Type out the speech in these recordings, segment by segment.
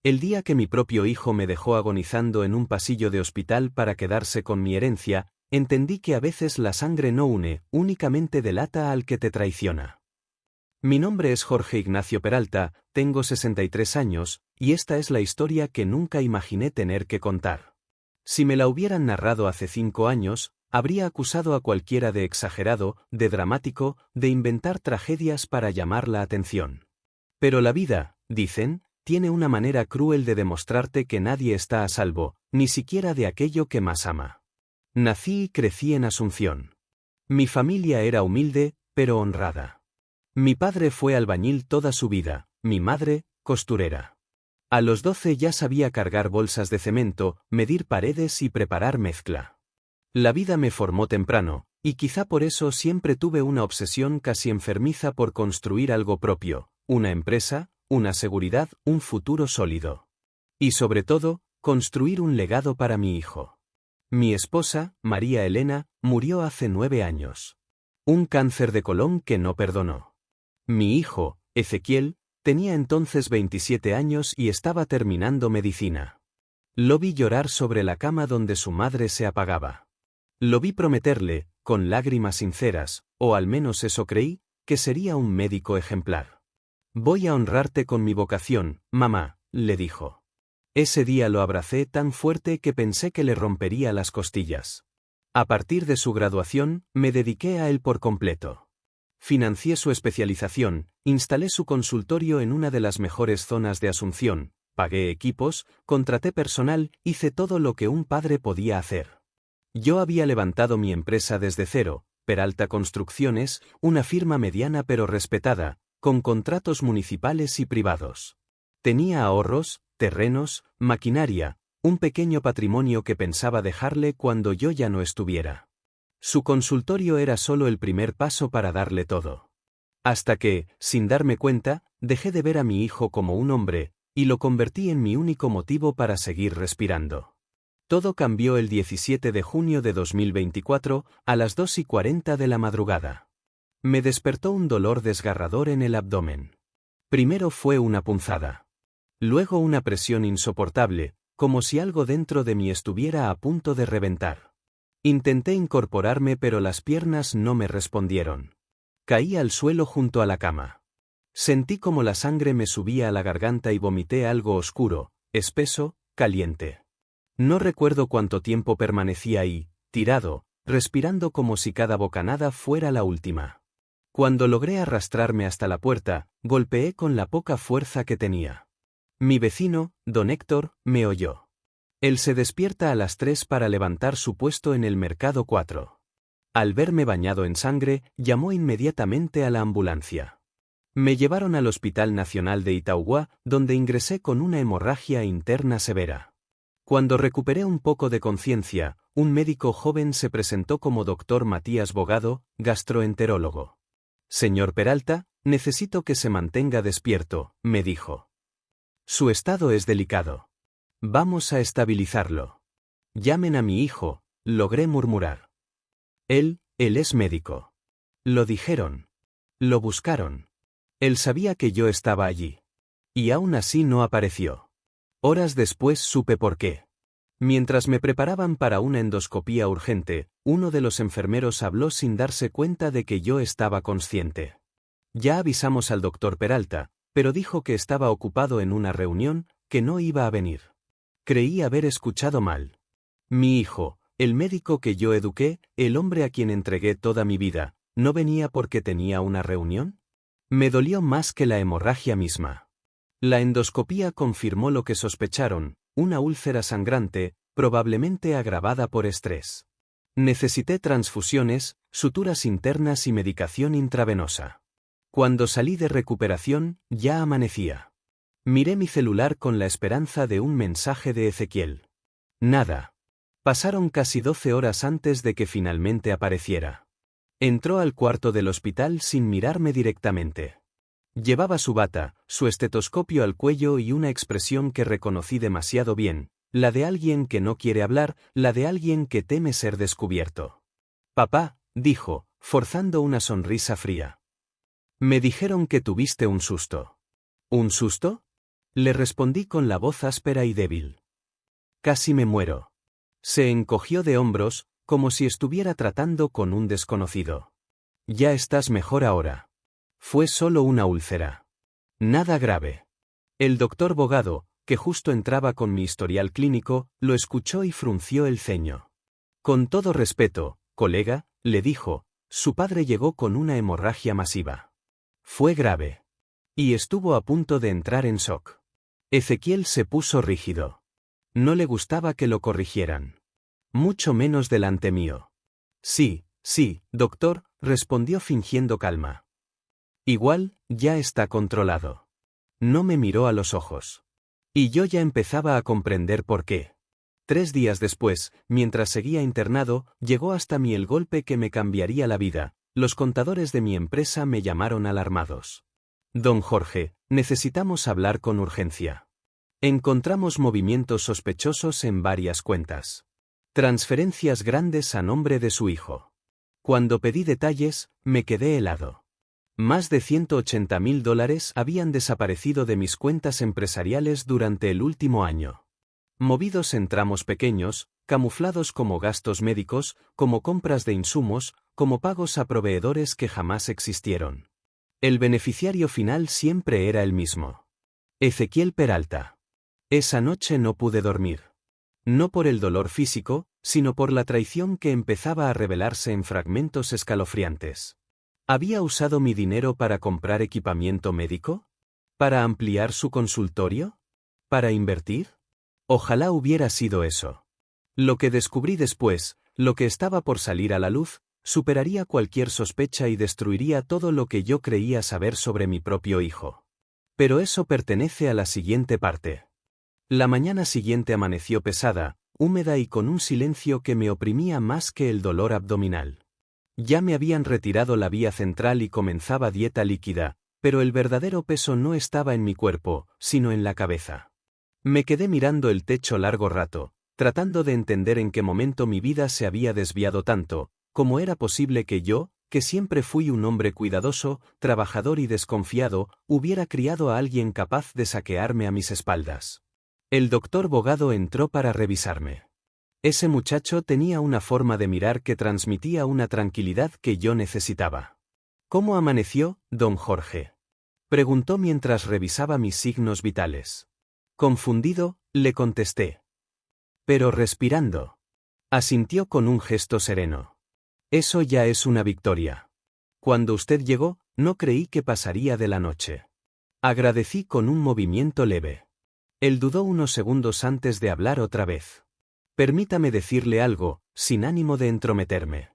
El día que mi propio hijo me dejó agonizando en un pasillo de hospital para quedarse con mi herencia, entendí que a veces la sangre no une, únicamente delata al que te traiciona. Mi nombre es Jorge Ignacio Peralta, tengo 63 años, y esta es la historia que nunca imaginé tener que contar. Si me la hubieran narrado hace 5 años, habría acusado a cualquiera de exagerado, de dramático, de inventar tragedias para llamar la atención. Pero la vida, dicen, tiene una manera cruel de demostrarte que nadie está a salvo, ni siquiera de aquello que más ama. Nací y crecí en Asunción. Mi familia era humilde, pero honrada. Mi padre fue albañil toda su vida, mi madre, costurera. A los 12 ya sabía cargar bolsas de cemento, medir paredes y preparar mezcla. La vida me formó temprano, y quizá por eso siempre tuve una obsesión casi enfermiza por construir algo propio, una empresa, una seguridad, un futuro sólido. Y sobre todo, construir un legado para mi hijo. Mi esposa, María Elena, murió hace 9 años. Un cáncer de colon que no perdonó. Mi hijo, Ezequiel, tenía entonces 27 años y estaba terminando medicina. Lo vi llorar sobre la cama donde su madre se apagaba. Lo vi prometerle, con lágrimas sinceras, o al menos eso creí, que sería un médico ejemplar. Voy a honrarte con mi vocación, mamá, le dijo. Ese día lo abracé tan fuerte que pensé que le rompería las costillas. A partir de su graduación, me dediqué a él por completo. Financié su especialización, instalé su consultorio en una de las mejores zonas de Asunción, pagué equipos, contraté personal, hice todo lo que un padre podía hacer. Yo había levantado mi empresa desde cero, Peralta Construcciones, una firma mediana pero respetada, con contratos municipales y privados. Tenía ahorros, terrenos, maquinaria, un pequeño patrimonio que pensaba dejarle cuando yo ya no estuviera. Su consultorio era solo el primer paso para darle todo. Hasta que, sin darme cuenta, dejé de ver a mi hijo como un hombre, y lo convertí en mi único motivo para seguir respirando. Todo cambió el 17 de junio de 2024, a las 2:40 de la madrugada. Me despertó un dolor desgarrador en el abdomen. Primero fue una punzada. Luego una presión insoportable, como si algo dentro de mí estuviera a punto de reventar. Intenté incorporarme pero las piernas no me respondieron. Caí al suelo junto a la cama. Sentí como la sangre me subía a la garganta y vomité algo oscuro, espeso, caliente. No recuerdo cuánto tiempo permanecí ahí, tirado, respirando como si cada bocanada fuera la última. Cuando logré arrastrarme hasta la puerta, golpeé con la poca fuerza que tenía. Mi vecino, don Héctor, me oyó. Él se despierta a las 3 para levantar su puesto en el Mercado 4. Al verme bañado en sangre, llamó inmediatamente a la ambulancia. Me llevaron al Hospital Nacional de Itauguá, donde ingresé con una hemorragia interna severa. Cuando recuperé un poco de conciencia, un médico joven se presentó como Dr. Matías Bogado, gastroenterólogo. Señor Peralta, necesito que se mantenga despierto, me dijo. Su estado es delicado. Vamos a estabilizarlo. Llamen a mi hijo, logré murmurar. Él es médico. Lo dijeron. Lo buscaron. Él sabía que yo estaba allí. Y aún así no apareció. Horas después supe por qué. Mientras me preparaban para una endoscopía urgente, uno de los enfermeros habló sin darse cuenta de que yo estaba consciente. Ya avisamos al doctor Peralta, pero dijo que estaba ocupado en una reunión, que no iba a venir. Creí haber escuchado mal. Mi hijo, el médico que yo eduqué, el hombre a quien entregué toda mi vida, ¿no venía porque tenía una reunión? Me dolió más que la hemorragia misma. La endoscopía confirmó lo que sospecharon, una úlcera sangrante, probablemente agravada por estrés. Necesité transfusiones, suturas internas y medicación intravenosa. Cuando salí de recuperación, ya amanecía. Miré mi celular con la esperanza de un mensaje de Ezequiel. Nada. Pasaron casi 12 horas antes de que finalmente apareciera. Entró al cuarto del hospital sin mirarme directamente. Llevaba su bata, su estetoscopio al cuello y una expresión que reconocí demasiado bien, la de alguien que no quiere hablar, la de alguien que teme ser descubierto. Papá, dijo, forzando una sonrisa fría. Me dijeron que tuviste un susto. ¿Un susto? Le respondí con la voz áspera y débil. Casi me muero. Se encogió de hombros, como si estuviera tratando con un desconocido. Ya estás mejor ahora. Fue solo una úlcera. Nada grave. El doctor Bogado, que justo entraba con mi historial clínico, lo escuchó y frunció el ceño. Con todo respeto, colega, le dijo, su padre llegó con una hemorragia masiva. Fue grave. Y estuvo a punto de entrar en shock. Ezequiel se puso rígido. No le gustaba que lo corrigieran. Mucho menos delante mío. Sí, doctor, respondió fingiendo calma. Igual, ya está controlado. No me miró a los ojos. Y yo ya empezaba a comprender por qué. 3 días después, mientras seguía internado, llegó hasta mí el golpe que me cambiaría la vida. Los contadores de mi empresa me llamaron alarmados. Don Jorge, necesitamos hablar con urgencia. Encontramos movimientos sospechosos en varias cuentas. Transferencias grandes a nombre de su hijo. Cuando pedí detalles, me quedé helado. Más de $180.000 habían desaparecido de mis cuentas empresariales durante el último año. Movidos en tramos pequeños, camuflados como gastos médicos, como compras de insumos, como pagos a proveedores que jamás existieron. El beneficiario final siempre era el mismo. Ezequiel Peralta. Esa noche no pude dormir. No por el dolor físico, sino por la traición que empezaba a revelarse en fragmentos escalofriantes. ¿Había usado mi dinero para comprar equipamiento médico? ¿Para ampliar su consultorio? ¿Para invertir? Ojalá hubiera sido eso. Lo que descubrí después, lo que estaba por salir a la luz, superaría cualquier sospecha y destruiría todo lo que yo creía saber sobre mi propio hijo. Pero eso pertenece a la siguiente parte. La mañana siguiente amaneció pesada, húmeda y con un silencio que me oprimía más que el dolor abdominal. Ya me habían retirado la vía central y comenzaba dieta líquida, pero el verdadero peso no estaba en mi cuerpo, sino en la cabeza. Me quedé mirando el techo largo rato, tratando de entender en qué momento mi vida se había desviado tanto, cómo era posible que yo, que siempre fui un hombre cuidadoso, trabajador y desconfiado, hubiera criado a alguien capaz de saquearme a mis espaldas. El doctor Bogado entró para revisarme. Ese muchacho tenía una forma de mirar que transmitía una tranquilidad que yo necesitaba. ¿Cómo amaneció, don Jorge?, preguntó mientras revisaba mis signos vitales. Confundido, le contesté. Pero respirando. Asintió con un gesto sereno. Eso ya es una victoria. Cuando usted llegó, no creí que pasaría de la noche. Agradecí con un movimiento leve. Él dudó unos segundos antes de hablar otra vez. Permítame decirle algo, sin ánimo de entrometerme.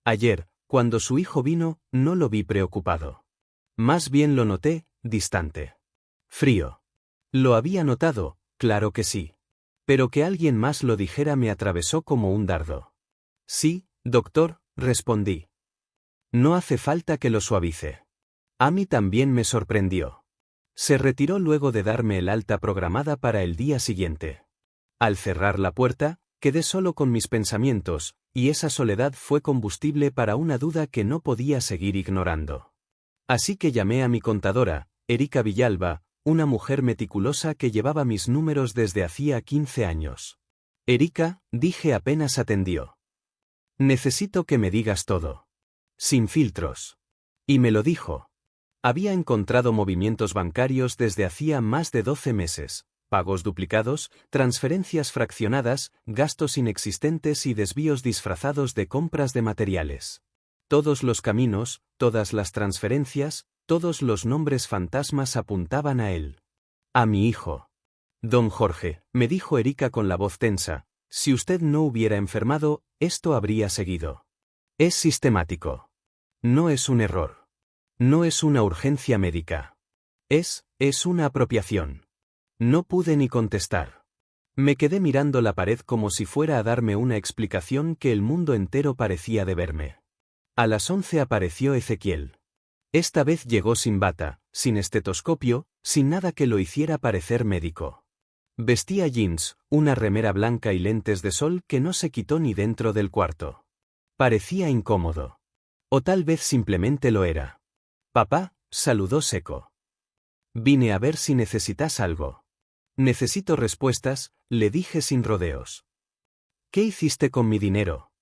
Ayer, cuando su hijo vino, no lo vi preocupado. Más bien lo noté, distante. Frío. Lo había notado, claro que sí. Pero que alguien más lo dijera me atravesó como un dardo. Sí, doctor, respondí. No hace falta que lo suavice. A mí también me sorprendió. Se retiró luego de darme el alta programada para el día siguiente. Al cerrar la puerta, quedé solo con mis pensamientos, y esa soledad fue combustible para una duda que no podía seguir ignorando. Así que llamé a mi contadora, Erika Villalba, una mujer meticulosa que llevaba mis números desde hacía 15 años. Erika, dije apenas atendió. Necesito que me digas todo. Sin filtros. Y me lo dijo. Había encontrado movimientos bancarios desde hacía más de 12 meses. Pagos duplicados, transferencias fraccionadas, gastos inexistentes y desvíos disfrazados de compras de materiales. Todos los caminos, todas las transferencias, todos los nombres fantasmas apuntaban a él. A mi hijo. Don Jorge, me dijo Erika con la voz tensa, si usted no hubiera enfermado, esto habría seguido. Es sistemático. No es un error. No es una urgencia médica. Es una apropiación. No pude ni contestar. Me quedé mirando la pared como si fuera a darme una explicación que el mundo entero parecía deberme. A las 11 apareció Ezequiel. Esta vez llegó sin bata, sin estetoscopio, sin nada que lo hiciera parecer médico. Vestía jeans, una remera blanca y lentes de sol que no se quitó ni dentro del cuarto. Parecía incómodo. O tal vez simplemente lo era. Papá, saludó seco. Vine a ver si necesitas algo. Necesito respuestas, le dije sin rodeos. ¿Qué hiciste con mi dinero?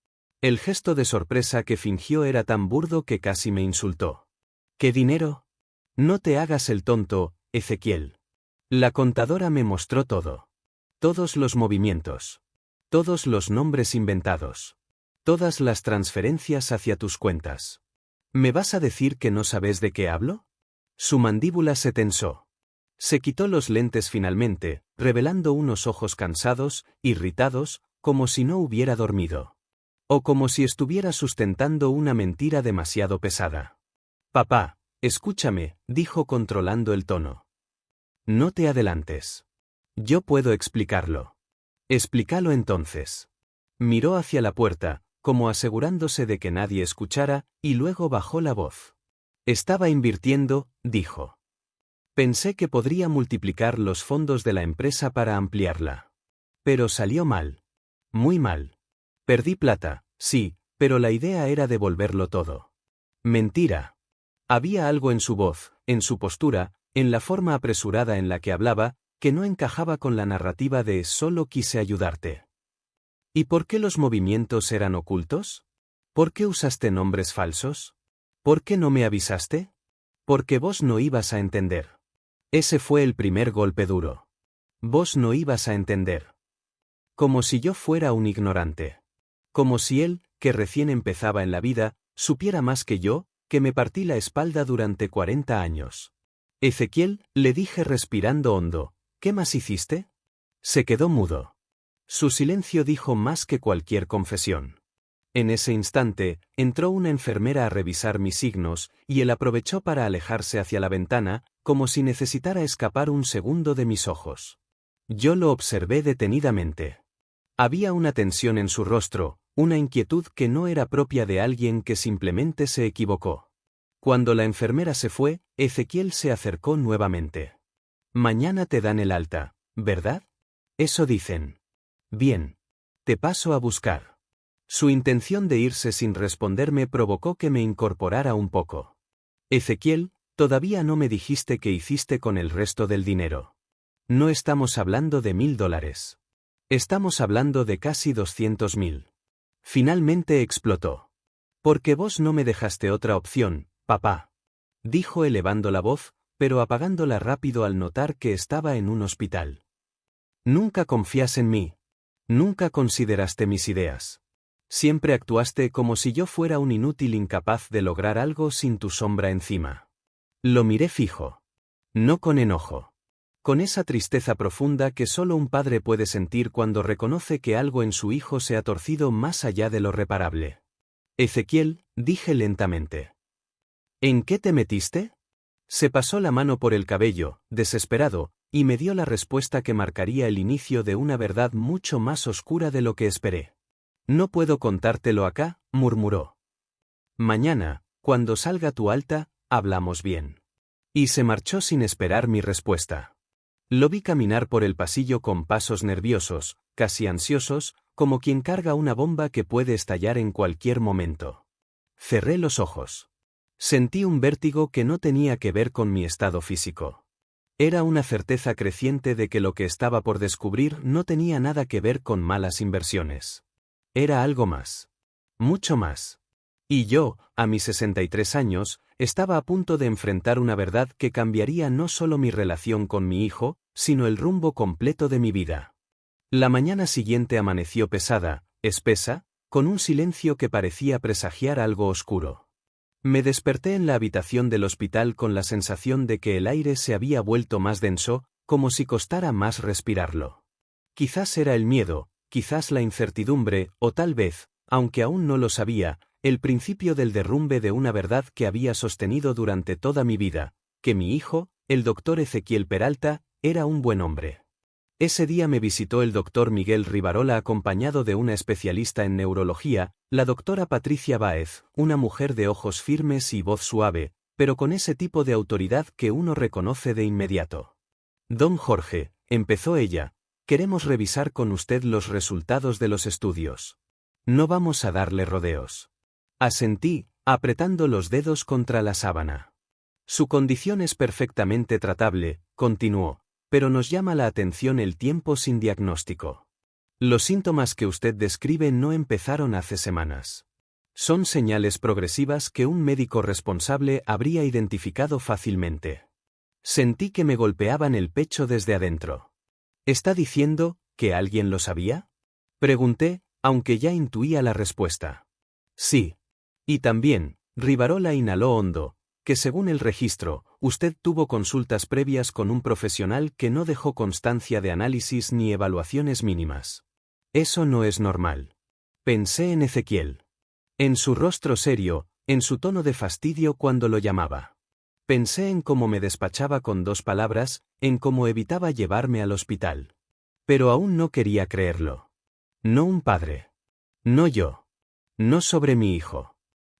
El gesto de sorpresa que fingió era tan burdo que casi me insultó. ¿Qué dinero? No te hagas el tonto, Ezequiel. La contadora me mostró todo. Todos los movimientos. Todos los nombres inventados. Todas las transferencias hacia tus cuentas. ¿Me vas a decir que no sabes de qué hablo? Su mandíbula se tensó. Se quitó los lentes finalmente, revelando unos ojos cansados, irritados, como si no hubiera dormido. O como si estuviera sustentando una mentira demasiado pesada. Papá, escúchame, dijo controlando el tono. No te adelantes. Yo puedo explicarlo. Explícalo entonces. Miró hacia la puerta, como asegurándose de que nadie escuchara, y luego bajó la voz. Estaba invirtiendo, dijo. Pensé que podría multiplicar los fondos de la empresa para ampliarla. Pero salió mal. Muy mal. Perdí plata, sí, pero la idea era devolverlo todo. Mentira. Había algo en su voz, en su postura, en la forma apresurada en la que hablaba, que no encajaba con la narrativa de «solo quise ayudarte». ¿Y por qué los movimientos eran ocultos? ¿Por qué usaste nombres falsos? ¿Por qué no me avisaste? Porque vos no ibas a entender. Ese fue el primer golpe duro. Vos no ibas a entender. Como si yo fuera un ignorante. Como si él, que recién empezaba en la vida, supiera más que yo, que me partí la espalda durante 40 años. Ezequiel, le dije respirando hondo, ¿qué más hiciste? Se quedó mudo. Su silencio dijo más que cualquier confesión. En ese instante, entró una enfermera a revisar mis signos, y él aprovechó para alejarse hacia la ventana, como si necesitara escapar un segundo de mis ojos. Yo lo observé detenidamente. Había una tensión en su rostro, una inquietud que no era propia de alguien que simplemente se equivocó. Cuando la enfermera se fue, Ezequiel se acercó nuevamente. Mañana te dan el alta, ¿verdad? Eso dicen. Bien. Te paso a buscar. Su intención de irse sin responderme provocó que me incorporara un poco. Ezequiel, todavía no me dijiste qué hiciste con el resto del dinero. No estamos hablando de $1000. Estamos hablando de casi 200.000. Finalmente explotó. Porque vos no me dejaste otra opción, papá. Dijo elevando la voz, pero apagándola rápido al notar que estaba en un hospital. Nunca confías en mí. Nunca consideraste mis ideas. Siempre actuaste como si yo fuera un inútil incapaz de lograr algo sin tu sombra encima. Lo miré fijo. No con enojo. Con esa tristeza profunda que solo un padre puede sentir cuando reconoce que algo en su hijo se ha torcido más allá de lo reparable. Ezequiel, dije lentamente. ¿En qué te metiste? Se pasó la mano por el cabello, desesperado, y me dio la respuesta que marcaría el inicio de una verdad mucho más oscura de lo que esperé. No puedo contártelo acá, murmuró. Mañana, cuando salga tu alta, hablamos bien. Y se marchó sin esperar mi respuesta. Lo vi caminar por el pasillo con pasos nerviosos, casi ansiosos, como quien carga una bomba que puede estallar en cualquier momento. Cerré los ojos. Sentí un vértigo que no tenía que ver con mi estado físico. Era una certeza creciente de que lo que estaba por descubrir no tenía nada que ver con malas inversiones. Era algo más. Mucho más. Y yo, a mis 63 años, estaba a punto de enfrentar una verdad que cambiaría no solo mi relación con mi hijo, sino el rumbo completo de mi vida. La mañana siguiente amaneció pesada, espesa, con un silencio que parecía presagiar algo oscuro. Me desperté en la habitación del hospital con la sensación de que el aire se había vuelto más denso, como si costara más respirarlo. Quizás era el miedo, quizás la incertidumbre, o tal vez, aunque aún no lo sabía, el principio del derrumbe de una verdad que había sostenido durante toda mi vida, que mi hijo, el doctor Ezequiel Peralta, era un buen hombre. Ese día me visitó el doctor Miguel Rivarola acompañado de una especialista en neurología, la doctora Patricia Báez, una mujer de ojos firmes y voz suave, pero con ese tipo de autoridad que uno reconoce de inmediato. Don Jorge, empezó ella, queremos revisar con usted los resultados de los estudios. No vamos a darle rodeos. Asentí, apretando los dedos contra la sábana. Su condición es perfectamente tratable, continuó. pero nos llama la atención el tiempo sin diagnóstico. Los síntomas que usted describe no empezaron hace semanas. Son señales progresivas que un médico responsable habría identificado fácilmente. Sentí que me golpeaban el pecho desde adentro. ¿Está diciendo que alguien lo sabía? Pregunté, aunque ya intuía la respuesta. Sí. Y también, Rivarola inhaló hondo, que según el registro, usted tuvo consultas previas con un profesional que no dejó constancia de análisis ni evaluaciones mínimas. Eso no es normal. Pensé en Ezequiel. En su rostro serio, en su tono de fastidio cuando lo llamaba. Pensé en cómo me despachaba con 2 palabras, en cómo evitaba llevarme al hospital. Pero aún no quería creerlo. No un padre. No yo. No sobre mi hijo.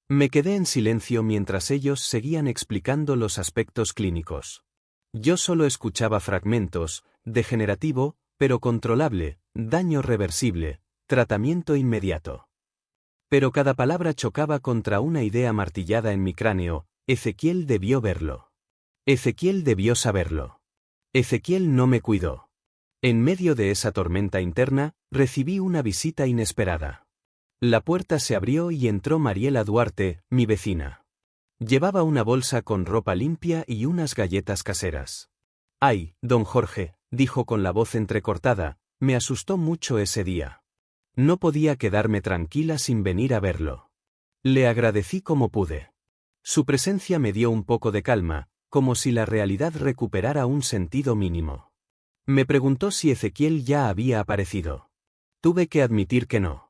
Me quedé en silencio mientras ellos seguían explicando los aspectos clínicos. Yo solo escuchaba fragmentos: degenerativo, pero controlable, daño reversible, tratamiento inmediato. Pero cada palabra chocaba contra una idea martillada en mi cráneo: Ezequiel debió verlo. Ezequiel debió saberlo. Ezequiel no me cuidó. En medio de esa tormenta interna, recibí una visita inesperada. La puerta se abrió y entró Mariela Duarte, mi vecina. Llevaba una bolsa con ropa limpia y unas galletas caseras. «Ay, don Jorge», dijo con la voz entrecortada, «me asustó mucho ese día. No podía quedarme tranquila sin venir a verlo». Le agradecí como pude. Su presencia me dio un poco de calma, como si la realidad recuperara un sentido mínimo. Me preguntó si Ezequiel ya había aparecido. Tuve que admitir que no.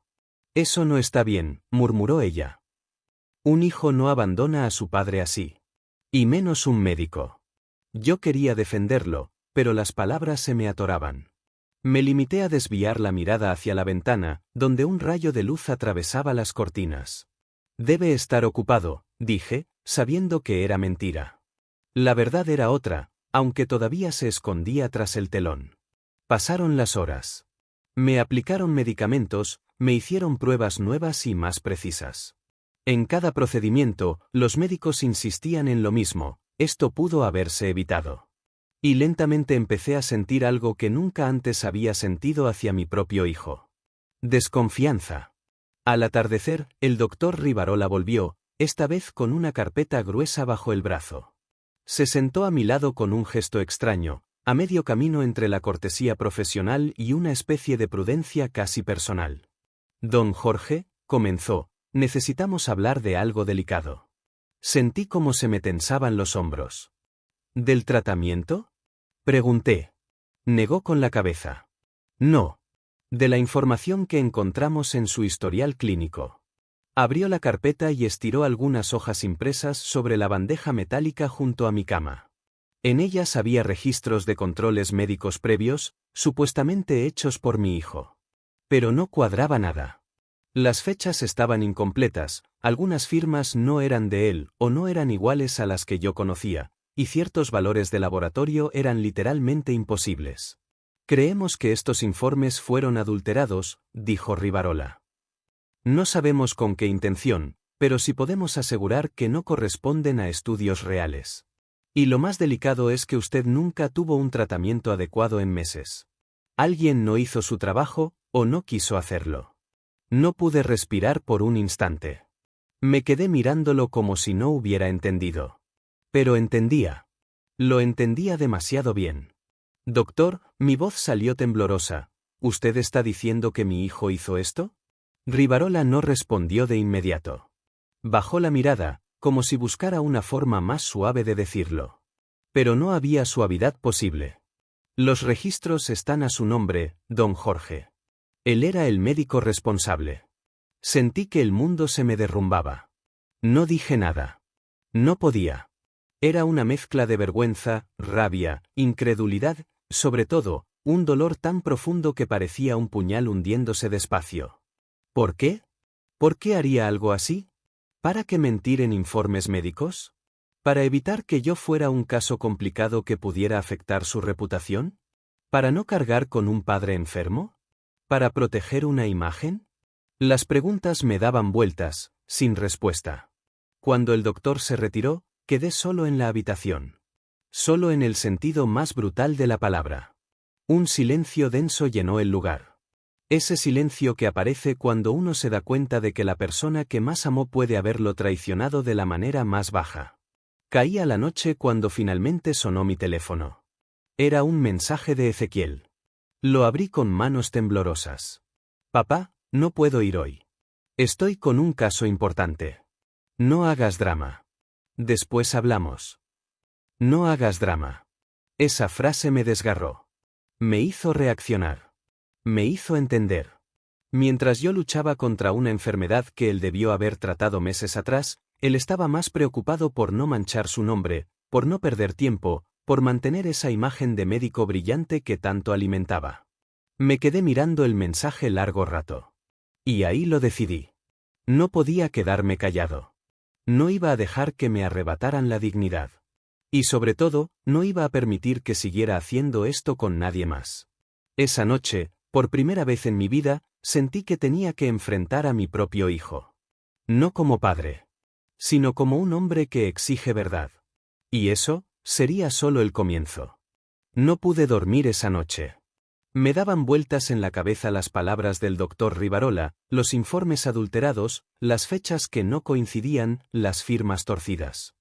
«Eso no está bien», murmuró ella. «Un hijo no abandona a su padre así. Y menos un médico». Yo quería defenderlo, pero las palabras se me atoraban. Me limité a desviar la mirada hacia la ventana, donde un rayo de luz atravesaba las cortinas. «Debe estar ocupado», dije, sabiendo que era mentira. La verdad era otra, aunque todavía se escondía tras el telón. Pasaron las horas. Me aplicaron medicamentos, me hicieron pruebas nuevas y más precisas. En cada procedimiento, los médicos insistían en lo mismo: esto pudo haberse evitado. Y lentamente empecé a sentir algo que nunca antes había sentido hacia mi propio hijo. Desconfianza. Al atardecer, el doctor Rivarola volvió, esta vez con una carpeta gruesa bajo el brazo. Se sentó a mi lado con un gesto extraño, a medio camino entre la cortesía profesional y una especie de prudencia casi personal. «Don Jorge», comenzó, «necesitamos hablar de algo delicado». Sentí como se me tensaban los hombros. «¿Del tratamiento?», pregunté. Negó con la cabeza. «No. De la información que encontramos en su historial clínico». Abrió la carpeta y estiró algunas hojas impresas sobre la bandeja metálica junto a mi cama. En ellas había registros de controles médicos previos, supuestamente hechos por mi hijo. Pero no cuadraba nada. Las fechas estaban incompletas, algunas firmas no eran de él o no eran iguales a las que yo conocía, y ciertos valores de laboratorio eran literalmente imposibles. «Creemos que estos informes fueron adulterados», dijo Rivarola. «No sabemos con qué intención, pero sí podemos asegurar que no corresponden a estudios reales. Y lo más delicado es que usted nunca tuvo un tratamiento adecuado en meses. Alguien no hizo su trabajo, o no quiso hacerlo». No pude respirar por un instante. Me quedé mirándolo como si no hubiera entendido. Pero entendía. Lo entendía demasiado bien. «Doctor», mi voz salió temblorosa, «¿usted está diciendo que mi hijo hizo esto?». Rivarola no respondió de inmediato. Bajó la mirada, como si buscara una forma más suave de decirlo. Pero no había suavidad posible. «Los registros están a su nombre, don Jorge». Él era el médico responsable. Sentí que el mundo se me derrumbaba. No dije nada. No podía. Era una mezcla de vergüenza, rabia, incredulidad, sobre todo, un dolor tan profundo que parecía un puñal hundiéndose despacio. ¿Por qué? ¿Por qué haría algo así? ¿Para qué mentir en informes médicos? ¿Para evitar que yo fuera un caso complicado que pudiera afectar su reputación? ¿Para no cargar con un padre enfermo? ¿Para proteger una imagen? Las preguntas me daban vueltas, sin respuesta. Cuando el doctor se retiró, quedé solo en la habitación. Solo en el sentido más brutal de la palabra. Un silencio denso llenó el lugar. Ese silencio que aparece cuando uno se da cuenta de que la persona que más amó puede haberlo traicionado de la manera más baja. Caía la noche cuando finalmente sonó mi teléfono. Era un mensaje de Ezequiel. Lo abrí con manos temblorosas. Papá, no puedo ir hoy. Estoy con un caso importante. No hagas drama. Después hablamos. No hagas drama. Esa frase me desgarró. Me hizo reaccionar. Me hizo entender. Mientras yo luchaba contra una enfermedad que él debió haber tratado meses atrás, él estaba más preocupado por no manchar su nombre, por no perder tiempo, por mantener esa imagen de médico brillante que tanto alimentaba. Me quedé mirando el mensaje largo rato. Y ahí lo decidí. No podía quedarme callado. No iba a dejar que me arrebataran la dignidad. Y sobre todo, no iba a permitir que siguiera haciendo esto con nadie más. Esa noche, por primera vez en mi vida, sentí que tenía que enfrentar a mi propio hijo. No como padre, sino como un hombre que exige verdad. Y eso, sería solo el comienzo. No pude dormir esa noche. Me daban vueltas en la cabeza las palabras del doctor Rivarola, los informes adulterados, las fechas que no coincidían, las firmas torcidas.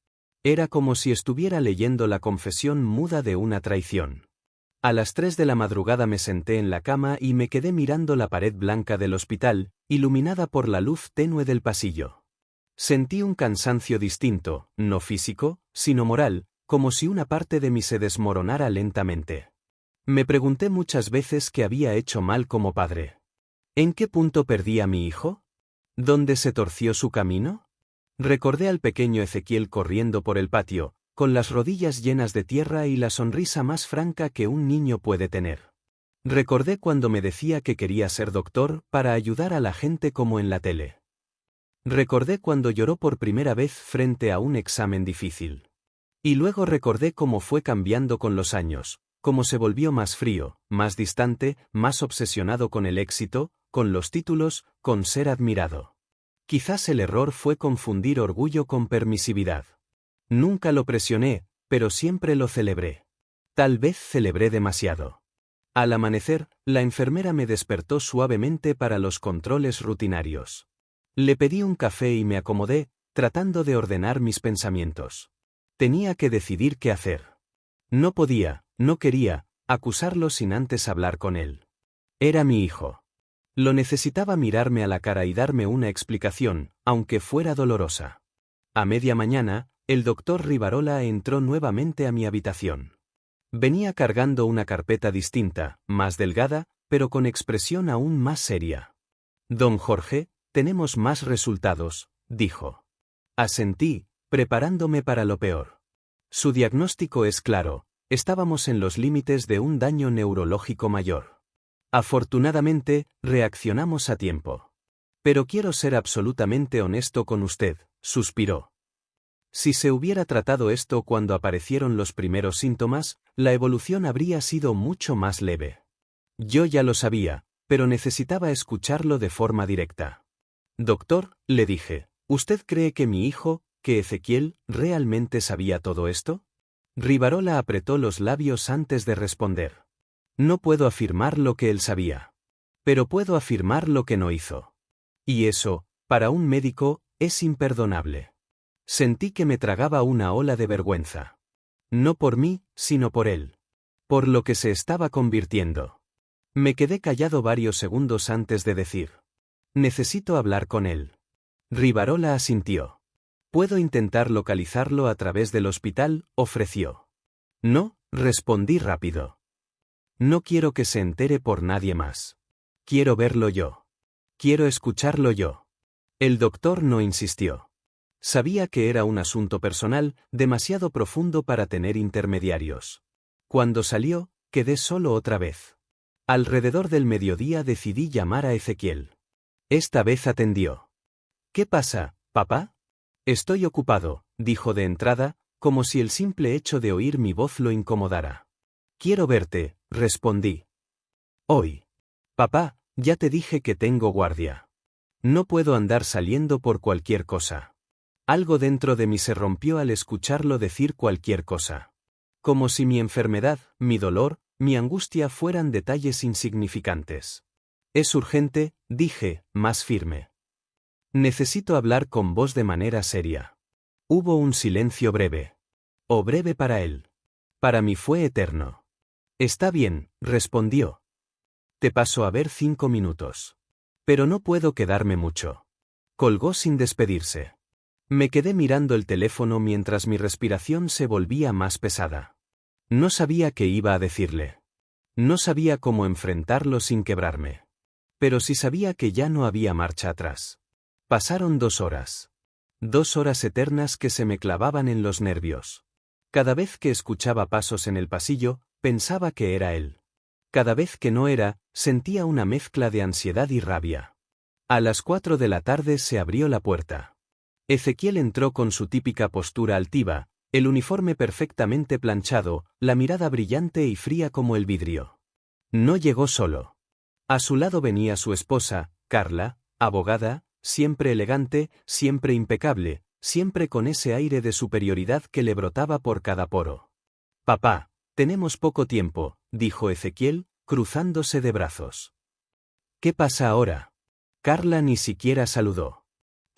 Era como si estuviera leyendo la confesión muda de una traición. A las 3 de la madrugada me senté en la cama y me quedé mirando la pared blanca del hospital, iluminada por la luz tenue del pasillo. Sentí un cansancio distinto, no físico, sino moral, como si una parte de mí se desmoronara lentamente. Me pregunté muchas veces qué había hecho mal como padre. ¿En qué punto perdí a mi hijo? ¿Dónde se torció su camino? Recordé al pequeño Ezequiel corriendo por el patio, con las rodillas llenas de tierra y la sonrisa más franca que un niño puede tener. Recordé cuando me decía que quería ser doctor para ayudar a la gente como en la tele. Recordé cuando lloró por primera vez frente a un examen difícil. Y luego recordé cómo fue cambiando con los años, cómo se volvió más frío, más distante, más obsesionado con el éxito, con los títulos, con ser admirado. Quizás el error fue confundir orgullo con permisividad. Nunca lo presioné, pero siempre lo celebré. Tal vez celebré demasiado. Al amanecer, la enfermera me despertó suavemente para los controles rutinarios. Le pedí un café y me acomodé, tratando de ordenar mis pensamientos. Tenía que decidir qué hacer. No podía, no quería, acusarlo sin antes hablar con él. Era mi hijo. Lo necesitaba mirarme a la cara y darme una explicación, aunque fuera dolorosa. A media mañana, el doctor Rivarola entró nuevamente a mi habitación. Venía cargando una carpeta distinta, más delgada, pero con expresión aún más seria. Don Jorge, tenemos más resultados, dijo. Asentí, preparándome para lo peor. Su diagnóstico es claro, estábamos en los límites de un daño neurológico mayor. Afortunadamente, reaccionamos a tiempo. Pero quiero ser absolutamente honesto con usted, suspiró. Si se hubiera tratado esto cuando aparecieron los primeros síntomas, la evolución habría sido mucho más leve. Yo ya lo sabía, pero necesitaba escucharlo de forma directa. Doctor, le dije, ¿usted cree que mi hijo, que Ezequiel, realmente sabía todo esto? Rivarola apretó los labios antes de responder. No puedo afirmar lo que él sabía. Pero puedo afirmar lo que no hizo. Y eso, para un médico, es imperdonable. Sentí que me tragaba una ola de vergüenza. No por mí, sino por él. Por lo que se estaba convirtiendo. Me quedé callado varios segundos antes de decir. Necesito hablar con él. Rivarola asintió. ¿Puedo intentar localizarlo a través del hospital?, ofreció. No, respondí rápido. No quiero que se entere por nadie más. Quiero verlo yo. Quiero escucharlo yo. El doctor no insistió. Sabía que era un asunto personal, demasiado profundo para tener intermediarios. Cuando salió, quedé solo otra vez. Alrededor del mediodía decidí llamar a Ezequiel. Esta vez atendió. ¿Qué pasa, papá? Estoy ocupado, dijo de entrada, como si el simple hecho de oír mi voz lo incomodara. Quiero verte, respondí. Hoy. Papá, ya te dije que tengo guardia. No puedo andar saliendo por cualquier cosa. Algo dentro de mí se rompió al escucharlo decir cualquier cosa. Como si mi enfermedad, mi dolor, mi angustia fueran detalles insignificantes. Es urgente, dije, más firme. Necesito hablar con vos de manera seria. Hubo un silencio breve. O breve para él. Para mí fue eterno. Está bien, respondió. Te paso a ver 5 minutos. Pero no puedo quedarme mucho. Colgó sin despedirse. Me quedé mirando el teléfono mientras mi respiración se volvía más pesada. No sabía qué iba a decirle. No sabía cómo enfrentarlo sin quebrarme. Pero sí sabía que ya no había marcha atrás. Pasaron 2 horas. 2 horas eternas que se me clavaban en los nervios. Cada vez que escuchaba pasos en el pasillo, pensaba que era él. Cada vez que no era, sentía una mezcla de ansiedad y rabia. A las 4 de la tarde se abrió la puerta. Ezequiel entró con su típica postura altiva, el uniforme perfectamente planchado, la mirada brillante y fría como el vidrio. No llegó solo. A su lado venía su esposa, Carla, abogada, siempre elegante, siempre impecable, siempre con ese aire de superioridad que le brotaba por cada poro. Papá, tenemos poco tiempo, dijo Ezequiel, cruzándose de brazos. ¿Qué pasa ahora? Carla ni siquiera saludó.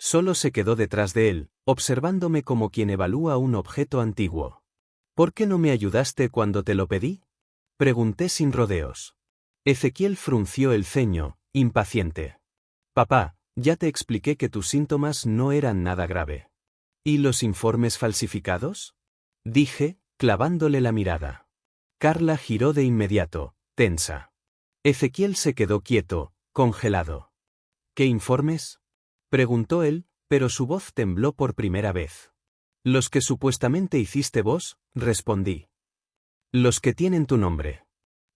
Solo se quedó detrás de él, observándome como quien evalúa un objeto antiguo. ¿Por qué no me ayudaste cuando te lo pedí? Pregunté sin rodeos. Ezequiel frunció el ceño, impaciente. Papá, ya te expliqué que tus síntomas no eran nada grave. ¿Y los informes falsificados? Dije, clavándole la mirada. Carla giró de inmediato, tensa. Ezequiel se quedó quieto, congelado. ¿Qué informes? Preguntó él, pero su voz tembló por primera vez. Los que supuestamente hiciste vos, respondí. Los que tienen tu nombre.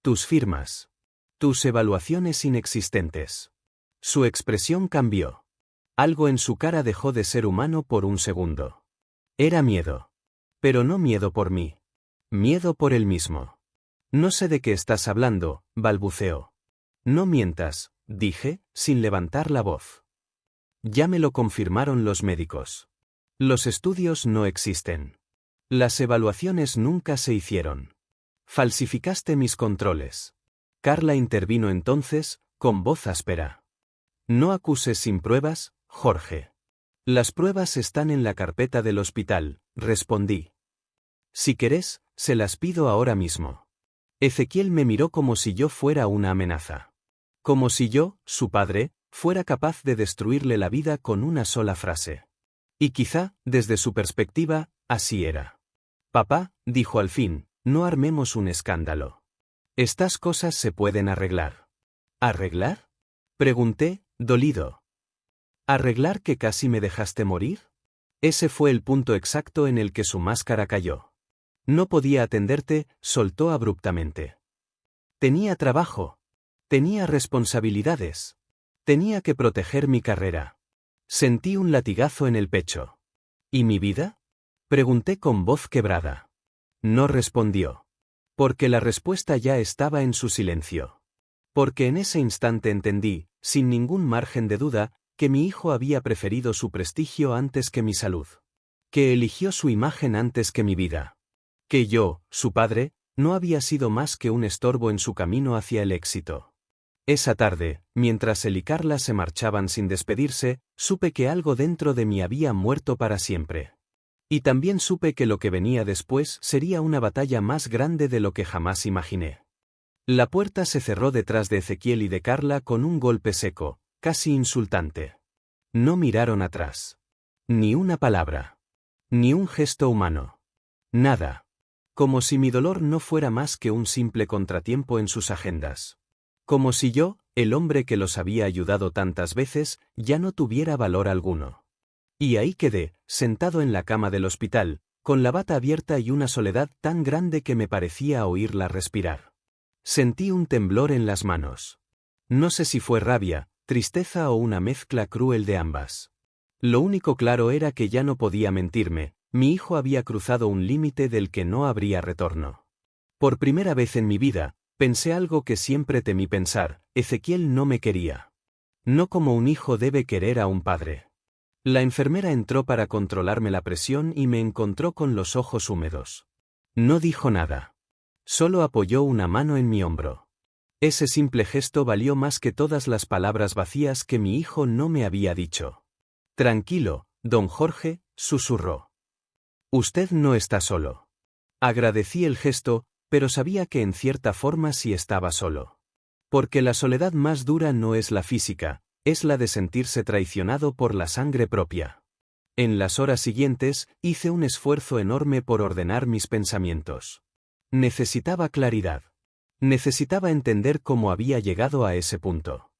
Tus firmas. Tus evaluaciones inexistentes. Su expresión cambió. Algo en su cara dejó de ser humano por un segundo. Era miedo. Pero no miedo por mí. Miedo por él mismo. No sé de qué estás hablando, balbuceó. No mientas, dije, sin levantar la voz. Ya me lo confirmaron los médicos. Los estudios no existen. Las evaluaciones nunca se hicieron. Falsificaste mis controles. Carla intervino entonces, con voz áspera. No acuses sin pruebas, Jorge. Las pruebas están en la carpeta del hospital, respondí. Si querés, se las pido ahora mismo. Ezequiel me miró como si yo fuera una amenaza. Como si yo, su padre, fuera capaz de destruirle la vida con una sola frase. Y quizá, desde su perspectiva, así era. Papá, dijo al fin, no armemos un escándalo. Estas cosas se pueden arreglar. ¿Arreglar? Pregunté, dolido. ¿Arreglar que casi me dejaste morir? Ese fue el punto exacto en el que su máscara cayó. No podía atenderte, soltó abruptamente. Tenía trabajo. Tenía responsabilidades. Tenía que proteger mi carrera. Sentí un latigazo en el pecho. ¿Y mi vida? Pregunté con voz quebrada. No respondió. Porque la respuesta ya estaba en su silencio. Porque en ese instante entendí, sin ningún margen de duda, que mi hijo había preferido su prestigio antes que mi salud. Que eligió su imagen antes que mi vida. Que yo, su padre, no había sido más que un estorbo en su camino hacia el éxito. Esa tarde, mientras él y Carla se marchaban sin despedirse, supe que algo dentro de mí había muerto para siempre. Y también supe que lo que venía después sería una batalla más grande de lo que jamás imaginé. La puerta se cerró detrás de Ezequiel y de Carla con un golpe seco, casi insultante. No miraron atrás. Ni una palabra. Ni un gesto humano. Nada. Como si mi dolor no fuera más que un simple contratiempo en sus agendas. Como si yo, el hombre que los había ayudado tantas veces, ya no tuviera valor alguno. Y ahí quedé, sentado en la cama del hospital, con la bata abierta y una soledad tan grande que me parecía oírla respirar. Sentí un temblor en las manos. No sé si fue rabia, tristeza o una mezcla cruel de ambas. Lo único claro era que ya no podía mentirme, mi hijo había cruzado un límite del que no habría retorno. Por primera vez en mi vida, pensé algo que siempre temí pensar: Ezequiel no me quería. No como un hijo debe querer a un padre. La enfermera entró para controlarme la presión y me encontró con los ojos húmedos. No dijo nada. Solo apoyó una mano en mi hombro. Ese simple gesto valió más que todas las palabras vacías que mi hijo no me había dicho. Tranquilo, don Jorge, susurró. Usted no está solo. Agradecí el gesto, pero sabía que en cierta forma sí estaba solo. Porque la soledad más dura no es la física, es la de sentirse traicionado por la sangre propia. En las horas siguientes, hice un esfuerzo enorme por ordenar mis pensamientos. Necesitaba claridad. Necesitaba entender cómo había llegado a ese punto.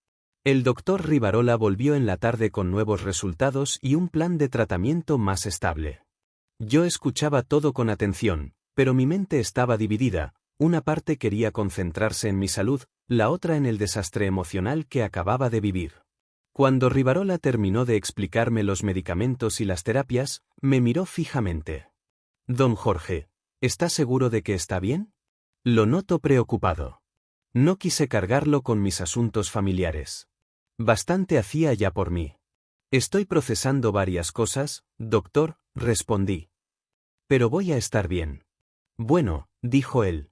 El doctor Rivarola volvió en la tarde con nuevos resultados y un plan de tratamiento más estable. Yo escuchaba todo con atención, pero mi mente estaba dividida, una parte quería concentrarse en mi salud, la otra en el desastre emocional que acababa de vivir. Cuando Rivarola terminó de explicarme los medicamentos y las terapias, me miró fijamente. Don Jorge, ¿está seguro de que está bien? Lo noto preocupado. No quise cargarlo con mis asuntos familiares. Bastante hacía ya por mí. Estoy procesando varias cosas, doctor, respondí. Pero voy a estar bien. Bueno, dijo él.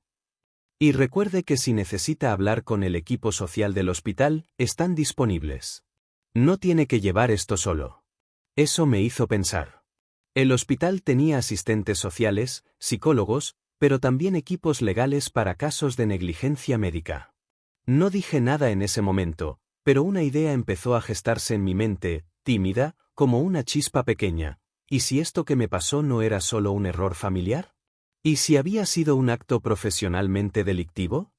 Y recuerde que si necesita hablar con el equipo social del hospital, están disponibles. No tiene que llevar esto solo. Eso me hizo pensar. El hospital tenía asistentes sociales, psicólogos, pero también equipos legales para casos de negligencia médica. No dije nada en ese momento, pero una idea empezó a gestarse en mi mente, tímida, como una chispa pequeña. ¿Y si esto que me pasó no era solo un error familiar? ¿Y si había sido un acto profesionalmente delictivo?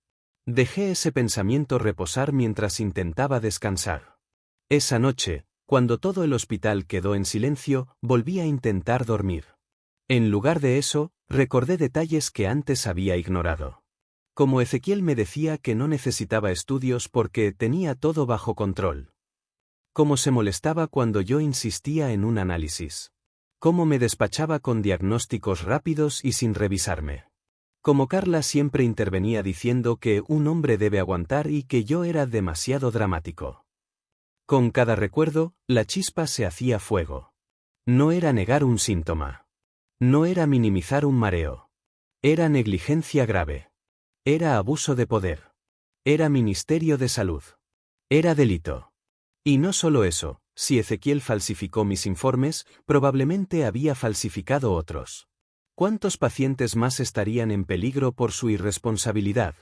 Dejé ese pensamiento reposar mientras intentaba descansar. Esa noche, cuando todo el hospital quedó en silencio, volví a intentar dormir. En lugar de eso, recordé detalles que antes había ignorado. Como Ezequiel me decía que no necesitaba estudios porque tenía todo bajo control. Cómo se molestaba cuando yo insistía en un análisis. Cómo me despachaba con diagnósticos rápidos y sin revisarme. Como Carla siempre intervenía diciendo que un hombre debe aguantar y que yo era demasiado dramático. Con cada recuerdo, la chispa se hacía fuego. No era negar un síntoma. No era minimizar un mareo. Era negligencia grave. Era abuso de poder. Era ministerio de salud. Era delito. Y no solo eso, si Ezequiel falsificó mis informes, probablemente había falsificado otros. ¿Cuántos pacientes más estarían en peligro por su irresponsabilidad?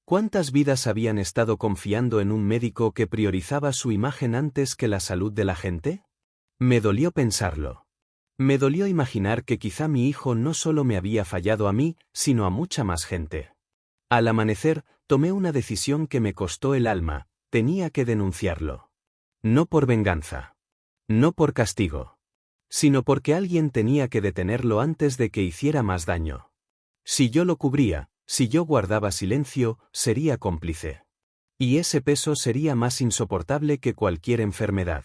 ¿Cuántas vidas habían estado confiando en un médico que priorizaba su imagen antes que la salud de la gente? Me dolió pensarlo. Me dolió imaginar que quizá mi hijo no solo me había fallado a mí, sino a mucha más gente. Al amanecer, tomé una decisión que me costó el alma, tenía que denunciarlo. No por venganza. No por castigo. Sino porque alguien tenía que detenerlo antes de que hiciera más daño. Si yo lo cubría, si yo guardaba silencio, sería cómplice. Y ese peso sería más insoportable que cualquier enfermedad.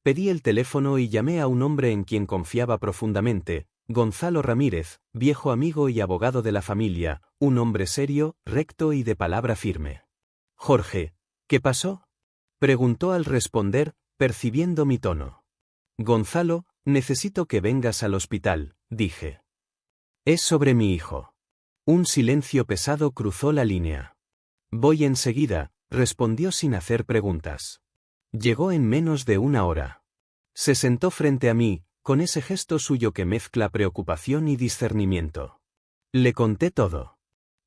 Pedí el teléfono y llamé a un hombre en quien confiaba profundamente, Gonzalo Ramírez, viejo amigo y abogado de la familia, un hombre serio, recto y de palabra firme. Jorge, ¿qué pasó? Preguntó al responder, percibiendo mi tono. Gonzalo, necesito que vengas al hospital, dije. Es sobre mi hijo. Un silencio pesado cruzó la línea. Voy enseguida, respondió sin hacer preguntas. Llegó en menos de una hora. Se sentó frente a mí, con ese gesto suyo que mezcla preocupación y discernimiento. Le conté todo.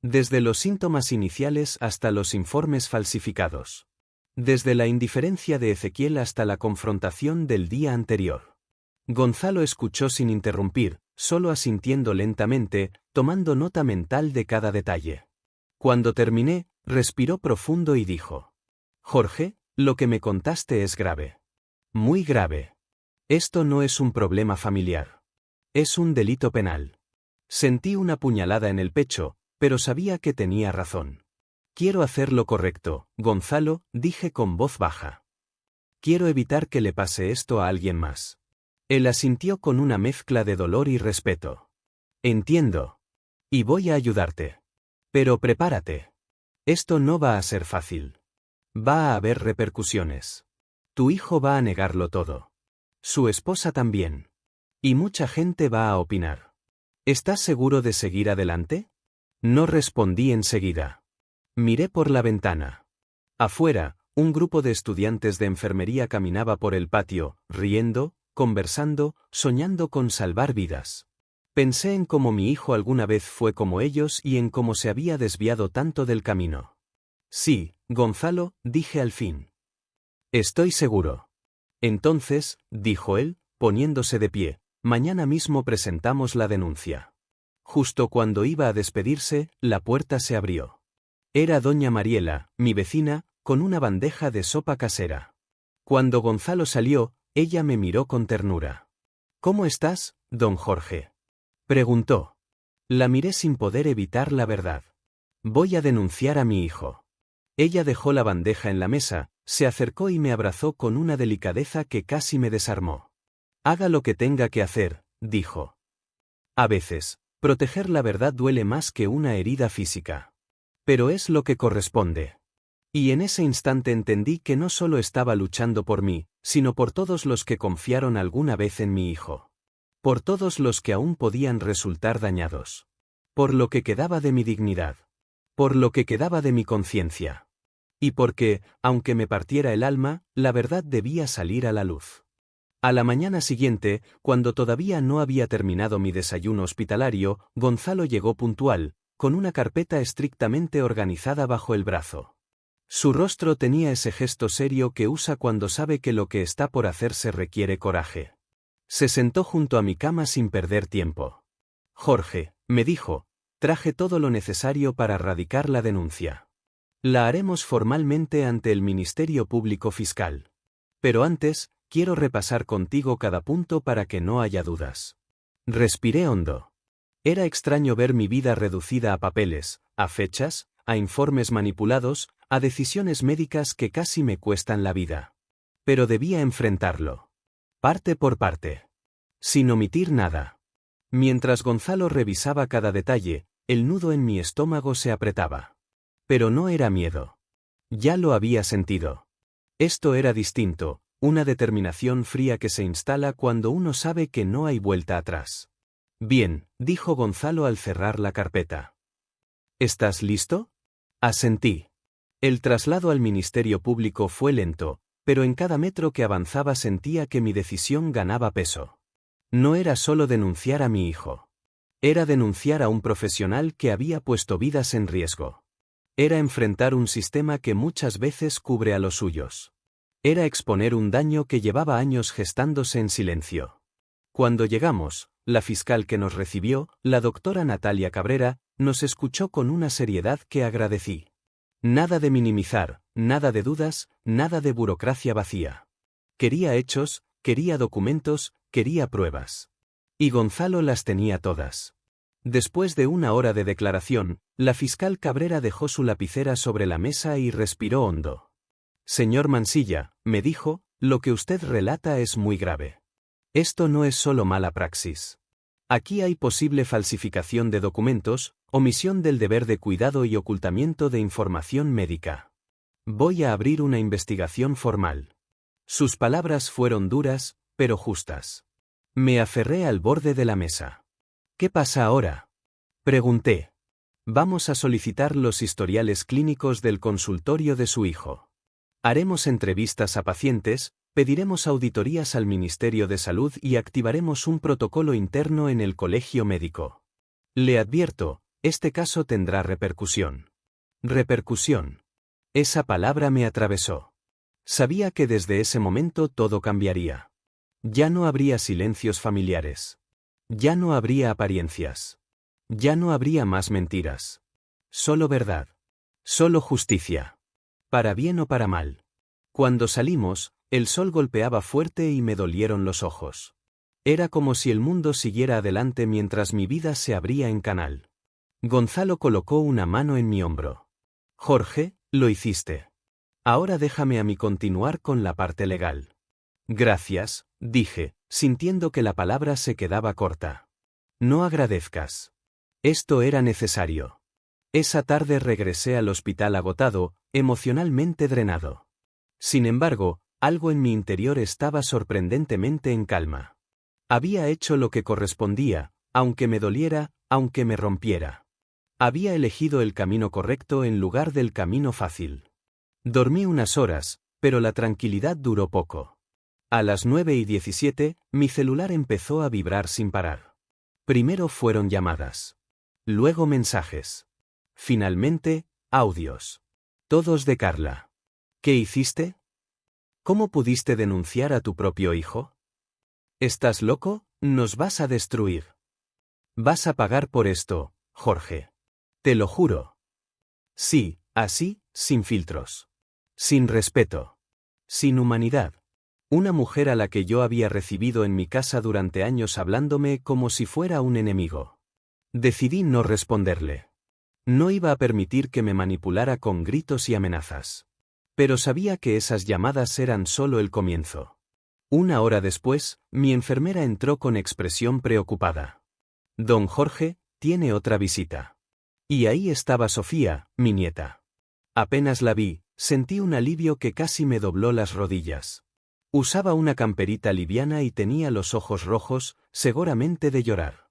Desde los síntomas iniciales hasta los informes falsificados. Desde la indiferencia de Ezequiel hasta la confrontación del día anterior. Gonzalo escuchó sin interrumpir, solo asintiendo lentamente, tomando nota mental de cada detalle. Cuando terminé, respiró profundo y dijo: Jorge, lo que me contaste es grave. Muy grave. Esto no es un problema familiar. Es un delito penal. Sentí una puñalada en el pecho, pero sabía que tenía razón. Quiero hacer lo correcto, Gonzalo, dije con voz baja. Quiero evitar que le pase esto a alguien más. Él asintió con una mezcla de dolor y respeto. Entiendo. Y voy a ayudarte. Pero prepárate. Esto no va a ser fácil. Va a haber repercusiones. Tu hijo va a negarlo todo. Su esposa también. Y mucha gente va a opinar. ¿Estás seguro de seguir adelante? No respondí enseguida. Miré por la ventana. Afuera, un grupo de estudiantes de enfermería caminaba por el patio, riendo, conversando, soñando con salvar vidas. Pensé en cómo mi hijo alguna vez fue como ellos y en cómo se había desviado tanto del camino. Sí, Gonzalo, dije al fin. Estoy seguro. Entonces, dijo él, poniéndose de pie, mañana mismo presentamos la denuncia. Justo cuando iba a despedirse, la puerta se abrió. Era doña Mariela, mi vecina, con una bandeja de sopa casera. Cuando Gonzalo salió, ella me miró con ternura. ¿Cómo estás, don Jorge?, preguntó. La miré sin poder evitar la verdad. Voy a denunciar a mi hijo. Ella dejó la bandeja en la mesa, se acercó y me abrazó con una delicadeza que casi me desarmó. Haga lo que tenga que hacer, dijo. A veces, proteger la verdad duele más que una herida física. Pero es lo que corresponde. Y en ese instante entendí que no solo estaba luchando por mí, sino por todos los que confiaron alguna vez en mi hijo. Por todos los que aún podían resultar dañados. Por lo que quedaba de mi dignidad. Por lo que quedaba de mi conciencia. Y porque, aunque me partiera el alma, la verdad debía salir a la luz. A la mañana siguiente, cuando todavía no había terminado mi desayuno hospitalario, Gonzalo llegó puntual, con una carpeta estrictamente organizada bajo el brazo. Su rostro tenía ese gesto serio que usa cuando sabe que lo que está por hacerse requiere coraje. Se sentó junto a mi cama sin perder tiempo. Jorge, me dijo, traje todo lo necesario para radicar la denuncia. La haremos formalmente ante el Ministerio Público Fiscal. Pero antes, quiero repasar contigo cada punto para que no haya dudas. Respiré hondo. Era extraño ver mi vida reducida a papeles, a fechas, a informes manipulados, a decisiones médicas que casi me cuestan la vida. Pero debía enfrentarlo. Parte por parte. Sin omitir nada. Mientras Gonzalo revisaba cada detalle, el nudo en mi estómago se apretaba. Pero no era miedo. Ya lo había sentido. Esto era distinto, una determinación fría que se instala cuando uno sabe que no hay vuelta atrás. Bien, dijo Gonzalo al cerrar la carpeta. ¿Estás listo? Asentí. El traslado al Ministerio Público fue lento, pero en cada metro que avanzaba sentía que mi decisión ganaba peso. No era solo denunciar a mi hijo. Era denunciar a un profesional que había puesto vidas en riesgo. Era enfrentar un sistema que muchas veces cubre a los suyos. Era exponer un daño que llevaba años gestándose en silencio. Cuando llegamos, la fiscal que nos recibió, la doctora Natalia Cabrera, nos escuchó con una seriedad que agradecí. Nada de minimizar, nada de dudas, nada de burocracia vacía. Quería hechos, quería documentos, quería pruebas. Y Gonzalo las tenía todas. Después de una hora de declaración, la fiscal Cabrera dejó su lapicera sobre la mesa y respiró hondo. Señor Mansilla, me dijo, lo que usted relata es muy grave. Esto no es solo mala praxis. Aquí hay posible falsificación de documentos, omisión del deber de cuidado y ocultamiento de información médica. Voy a abrir una investigación formal. Sus palabras fueron duras, pero justas. Me aferré al borde de la mesa. ¿Qué pasa ahora?, pregunté. Vamos a solicitar los historiales clínicos del consultorio de su hijo. Haremos entrevistas a pacientes, pediremos auditorías al Ministerio de Salud y activaremos un protocolo interno en el colegio médico. Le advierto, este caso tendrá repercusión. Repercusión. Esa palabra me atravesó. Sabía que desde ese momento todo cambiaría. Ya no habría silencios familiares. Ya no habría apariencias. Ya no habría más mentiras. Solo verdad. Solo justicia. Para bien o para mal. Cuando salimos, el sol golpeaba fuerte y me dolieron los ojos. Era como si el mundo siguiera adelante mientras mi vida se abría en canal. Gonzalo colocó una mano en mi hombro. Jorge, lo hiciste. Ahora déjame a mí continuar con la parte legal. Gracias, dije, sintiendo que la palabra se quedaba corta. No agradezcas. Esto era necesario. Esa tarde regresé al hospital agotado, emocionalmente drenado. Sin embargo, algo en mi interior estaba sorprendentemente en calma. Había hecho lo que correspondía, aunque me doliera, aunque me rompiera. Había elegido el camino correcto en lugar del camino fácil. Dormí unas horas, pero la tranquilidad duró poco. A las 9:17, mi celular empezó a vibrar sin parar. Primero fueron llamadas. Luego mensajes. Finalmente, audios. Todos de Carla. ¿Qué hiciste? ¿Cómo pudiste denunciar a tu propio hijo? ¿Estás loco? Nos vas a destruir. Vas a pagar por esto, Jorge. Te lo juro. Sí, así, sin filtros. Sin respeto. Sin humanidad. Una mujer a la que yo había recibido en mi casa durante años hablándome como si fuera un enemigo. Decidí no responderle. No iba a permitir que me manipulara con gritos y amenazas. Pero sabía que esas llamadas eran solo el comienzo. Una hora después, mi enfermera entró con expresión preocupada. Don Jorge, tiene otra visita. Y ahí estaba Sofía, mi nieta. Apenas la vi, sentí un alivio que casi me dobló las rodillas. Usaba una camperita liviana y tenía los ojos rojos, seguramente de llorar.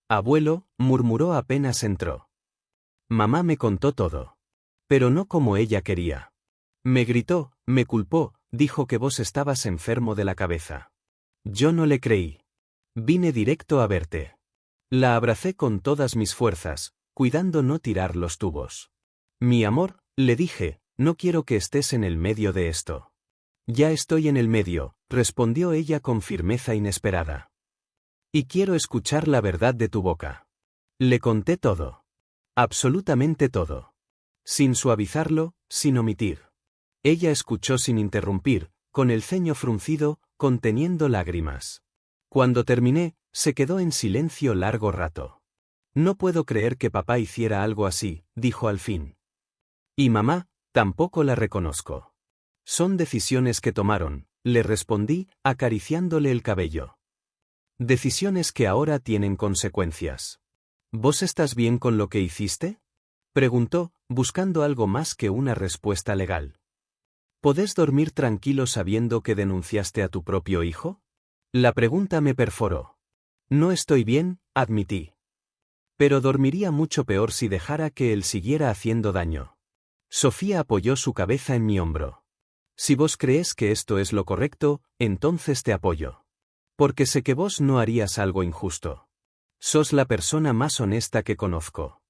Abuelo, murmuró apenas entró. Mamá me contó todo. Pero no como ella quería. Me gritó, me culpó, dijo que vos estabas enfermo de la cabeza. Yo no le creí. Vine directo a verte. La abracé con todas mis fuerzas, cuidando no tirar los tubos. Mi amor, le dije, no quiero que estés en el medio de esto. Ya estoy en el medio, respondió ella con firmeza inesperada. Y quiero escuchar la verdad de tu boca. Le conté todo. Absolutamente todo. Sin suavizarlo, sin omitir. Ella escuchó sin interrumpir, con el ceño fruncido, conteniendo lágrimas. Cuando terminé, se quedó en silencio largo rato. No puedo creer que papá hiciera algo así, dijo al fin. Y mamá, tampoco la reconozco. Son decisiones que tomaron, le respondí, acariciándole el cabello. Decisiones que ahora tienen consecuencias. ¿Vos estás bien con lo que hiciste? Preguntó, buscando algo más que una respuesta legal. ¿Podés dormir tranquilo sabiendo que denunciaste a tu propio hijo? La pregunta me perforó. No estoy bien, admití. Pero dormiría mucho peor si dejara que él siguiera haciendo daño. Sofía apoyó su cabeza en mi hombro. Si vos crees que esto es lo correcto, entonces te apoyo. Porque sé que vos no harías algo injusto. Sos la persona más honesta que conozco.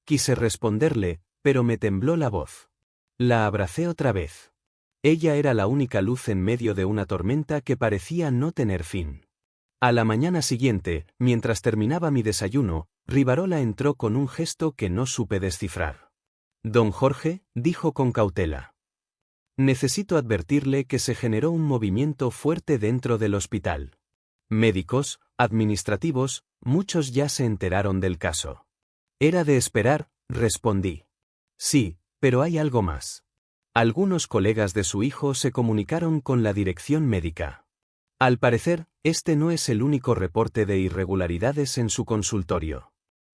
Quise responderle, pero me tembló la voz. La abracé otra vez. Ella era la única luz en medio de una tormenta que parecía no tener fin. A la mañana siguiente, mientras terminaba mi desayuno, Rivarola entró con un gesto que no supe descifrar. Don Jorge, dijo con cautela. Necesito advertirle que se generó un movimiento fuerte dentro del hospital. Médicos, administrativos, muchos ya se enteraron del caso. Era de esperar, respondí. Sí, pero hay algo más. Algunos colegas de su hijo se comunicaron con la dirección médica. Al parecer, este no es el único reporte de irregularidades en su consultorio.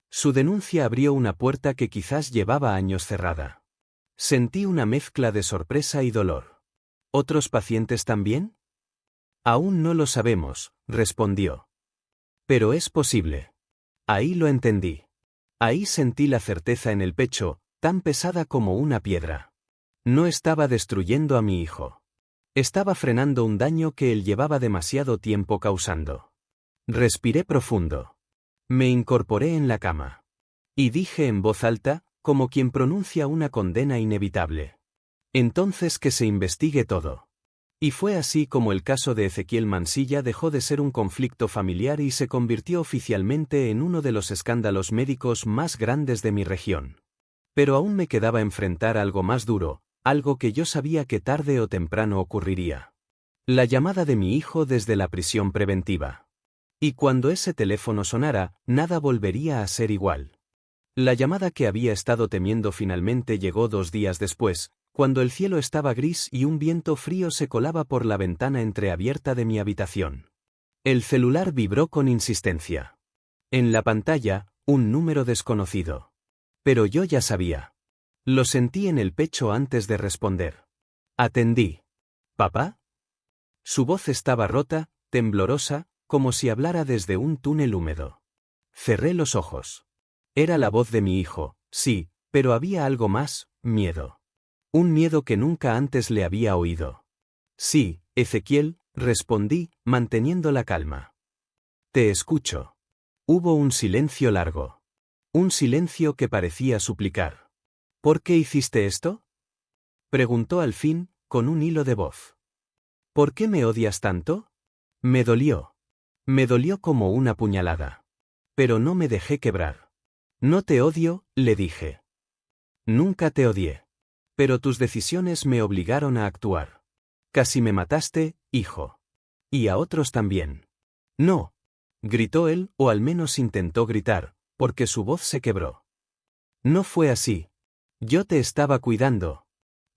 Su denuncia abrió una puerta que quizás llevaba años cerrada. Sentí una mezcla de sorpresa y dolor. ¿Otros pacientes también? Aún no lo sabemos, respondió. Pero es posible. Ahí lo entendí. Ahí sentí la certeza en el pecho, tan pesada como una piedra. No estaba destruyendo a mi hijo. Estaba frenando un daño que él llevaba demasiado tiempo causando. Respiré profundo. Me incorporé en la cama. Y dije en voz alta, como quien pronuncia una condena inevitable. Entonces que se investigue todo. Y fue así como el caso de Ezequiel Mansilla dejó de ser un conflicto familiar y se convirtió oficialmente en uno de los escándalos médicos más grandes de mi región. Pero aún me quedaba enfrentar algo más duro, algo que yo sabía que tarde o temprano ocurriría. La llamada de mi hijo desde la prisión preventiva. Y cuando ese teléfono sonara, nada volvería a ser igual. La llamada que había estado temiendo finalmente llegó 2 días después, cuando el cielo estaba gris y un viento frío se colaba por la ventana entreabierta de mi habitación. El celular vibró con insistencia. En la pantalla, un número desconocido. Pero yo ya sabía. Lo sentí en el pecho antes de responder. Atendí. ¿Papá? Su voz estaba rota, temblorosa, como si hablara desde un túnel húmedo. Cerré los ojos. Era la voz de mi hijo, sí, pero había algo más, miedo. Un miedo que nunca antes le había oído. Sí, Ezequiel, respondí, manteniendo la calma. Te escucho. Hubo un silencio largo. Un silencio que parecía suplicar. ¿Por qué hiciste esto? Preguntó al fin, con un hilo de voz. ¿Por qué me odias tanto? Me dolió. Me dolió como una puñalada. Pero no me dejé quebrar. No te odio, le dije. Nunca te odié. Pero tus decisiones me obligaron a actuar. Casi me mataste, hijo. Y a otros también. No. Gritó él, o al menos intentó gritar, porque su voz se quebró. No fue así. Yo te estaba cuidando.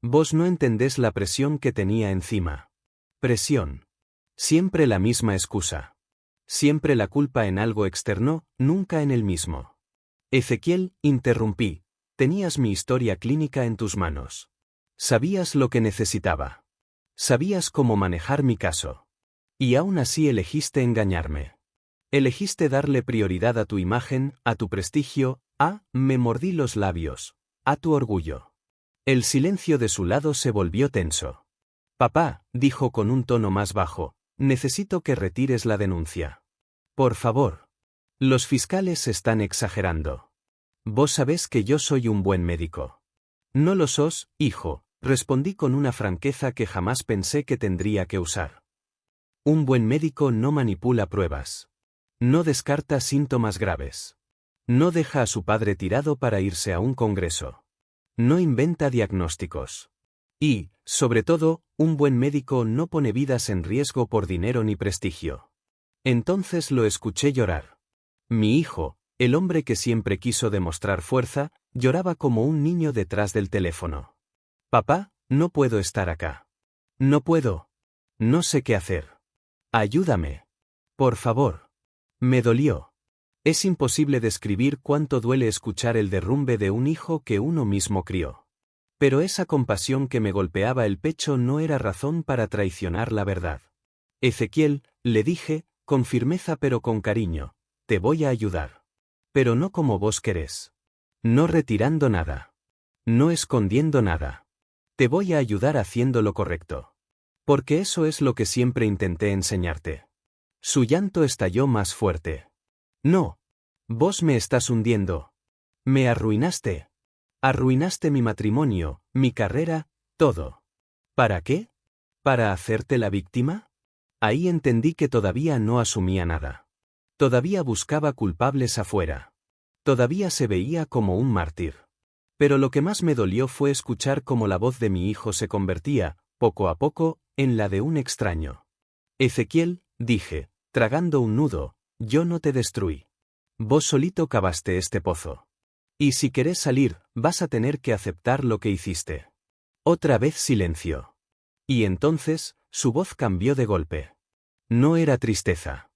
Vos no entendés la presión que tenía encima. Presión. Siempre la misma excusa. Siempre la culpa en algo externo, nunca en el mismo. Ezequiel, interrumpí. Tenías mi historia clínica en tus manos. Sabías lo que necesitaba. Sabías cómo manejar mi caso. Y aún así elegiste engañarme. Elegiste darle prioridad a tu imagen, a tu prestigio, me mordí los labios, a tu orgullo. El silencio de su lado se volvió tenso. Papá, dijo con un tono más bajo, necesito que retires la denuncia. Por favor. Los fiscales están exagerando. Vos sabés que yo soy un buen médico. No lo sos, hijo, respondí con una franqueza que jamás pensé que tendría que usar. Un buen médico no manipula pruebas. No descarta síntomas graves. No deja a su padre tirado para irse a un congreso. No inventa diagnósticos. Y, sobre todo, un buen médico no pone vidas en riesgo por dinero ni prestigio. Entonces lo escuché llorar. Mi hijo, el hombre que siempre quiso demostrar fuerza, lloraba como un niño detrás del teléfono. Papá, no puedo estar acá. No puedo. No sé qué hacer. Ayúdame. Por favor. Me dolió. Es imposible describir cuánto duele escuchar el derrumbe de un hijo que uno mismo crió. Pero esa compasión que me golpeaba el pecho no era razón para traicionar la verdad. Ezequiel, le dije, con firmeza pero con cariño, te voy a ayudar. Pero no como vos querés. No retirando nada. No escondiendo nada. Te voy a ayudar haciendo lo correcto. Porque eso es lo que siempre intenté enseñarte. Su llanto estalló más fuerte. No. Vos me estás hundiendo. Me arruinaste. Arruinaste mi matrimonio, mi carrera, todo. ¿Para qué? ¿Para hacerte la víctima? Ahí entendí que todavía no asumía nada. Todavía buscaba culpables afuera. Todavía se veía como un mártir. Pero lo que más me dolió fue escuchar cómo la voz de mi hijo se convertía, poco a poco, en la de un extraño. Ezequiel, dije, tragando un nudo, yo no te destruí. Vos solito cavaste este pozo. Y si querés salir, vas a tener que aceptar lo que hiciste. Otra vez silencio. Y entonces, su voz cambió de golpe. No era tristeza.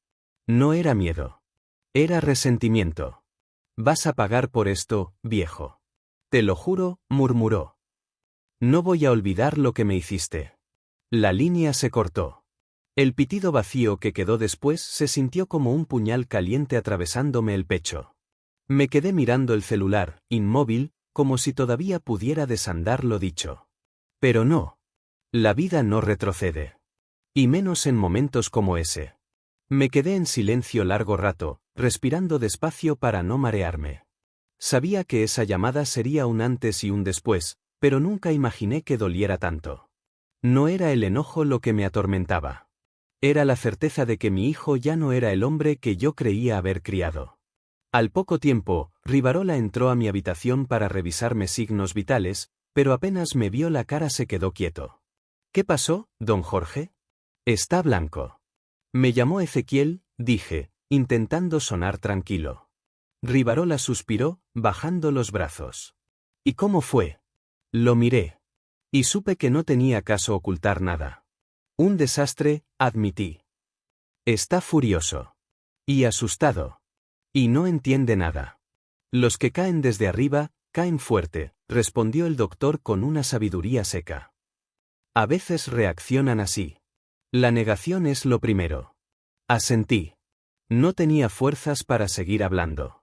No era miedo. Era resentimiento. Vas a pagar por esto, viejo. Te lo juro, murmuró. No voy a olvidar lo que me hiciste. La línea se cortó. El pitido vacío que quedó después se sintió como un puñal caliente atravesándome el pecho. Me quedé mirando el celular, inmóvil, como si todavía pudiera desandar lo dicho. Pero no. La vida no retrocede. Y menos en momentos como ese. Me quedé en silencio largo rato, respirando despacio para no marearme. Sabía que esa llamada sería un antes y un después, pero nunca imaginé que doliera tanto. No era el enojo lo que me atormentaba. Era la certeza de que mi hijo ya no era el hombre que yo creía haber criado. Al poco tiempo, Rivarola entró a mi habitación para revisarme signos vitales, pero apenas me vio la cara se quedó quieto. ¿Qué pasó, don Jorge? Está blanco. Me llamó Ezequiel, dije, intentando sonar tranquilo. Rivarola suspiró, bajando los brazos. ¿Y cómo fue? Lo miré. Y supe que no tenía caso ocultar nada. Un desastre, admití. Está furioso. Y asustado. Y no entiende nada. Los que caen desde arriba, caen fuerte, respondió el doctor con una sabiduría seca. A veces reaccionan así. La negación es lo primero. Asentí. No tenía fuerzas para seguir hablando.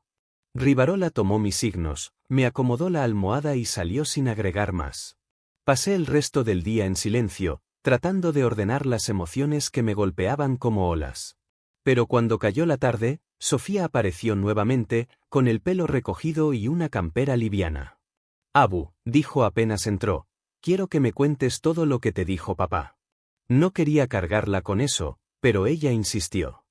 Rivarola tomó mis signos, me acomodó la almohada y salió sin agregar más. Pasé el resto del día en silencio, tratando de ordenar las emociones que me golpeaban como olas. Pero cuando cayó la tarde, Sofía apareció nuevamente, con el pelo recogido y una campera liviana. Abu, dijo apenas entró, quiero que me cuentes todo lo que te dijo papá. No quería cargarla con eso, pero ella insistió.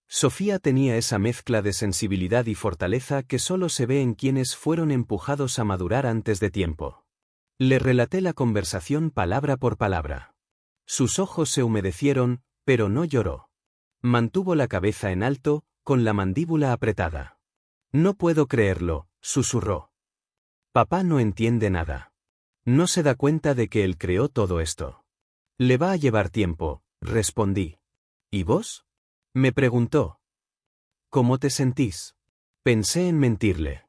Sofía tenía esa mezcla de sensibilidad y fortaleza que solo se ve en quienes fueron empujados a madurar antes de tiempo. Le relaté la conversación palabra por palabra. Sus ojos se humedecieron, pero no lloró. Mantuvo la cabeza en alto, con la mandíbula apretada. No puedo creerlo, susurró. Papá no entiende nada. No se da cuenta de que él creó todo esto. Le va a llevar tiempo, respondí. ¿Y vos? Me preguntó. ¿Cómo te sentís? Pensé en mentirle.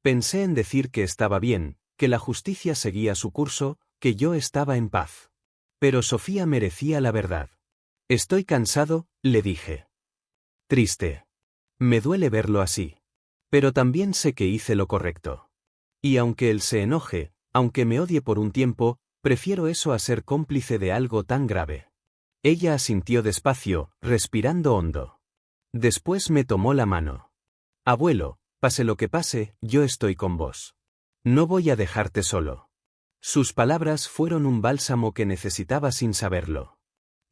Pensé en decir que estaba bien, que la justicia seguía su curso, que yo estaba en paz. Pero Sofía merecía la verdad. Estoy cansado, le dije. Triste. Me duele verlo así. Pero también sé que hice lo correcto. Y aunque él se enoje, aunque me odie por un tiempo, prefiero eso a ser cómplice de algo tan grave. Ella asintió despacio, respirando hondo. Después me tomó la mano. Abuelo, pase lo que pase, yo estoy con vos. No voy a dejarte solo. Sus palabras fueron un bálsamo que necesitaba sin saberlo.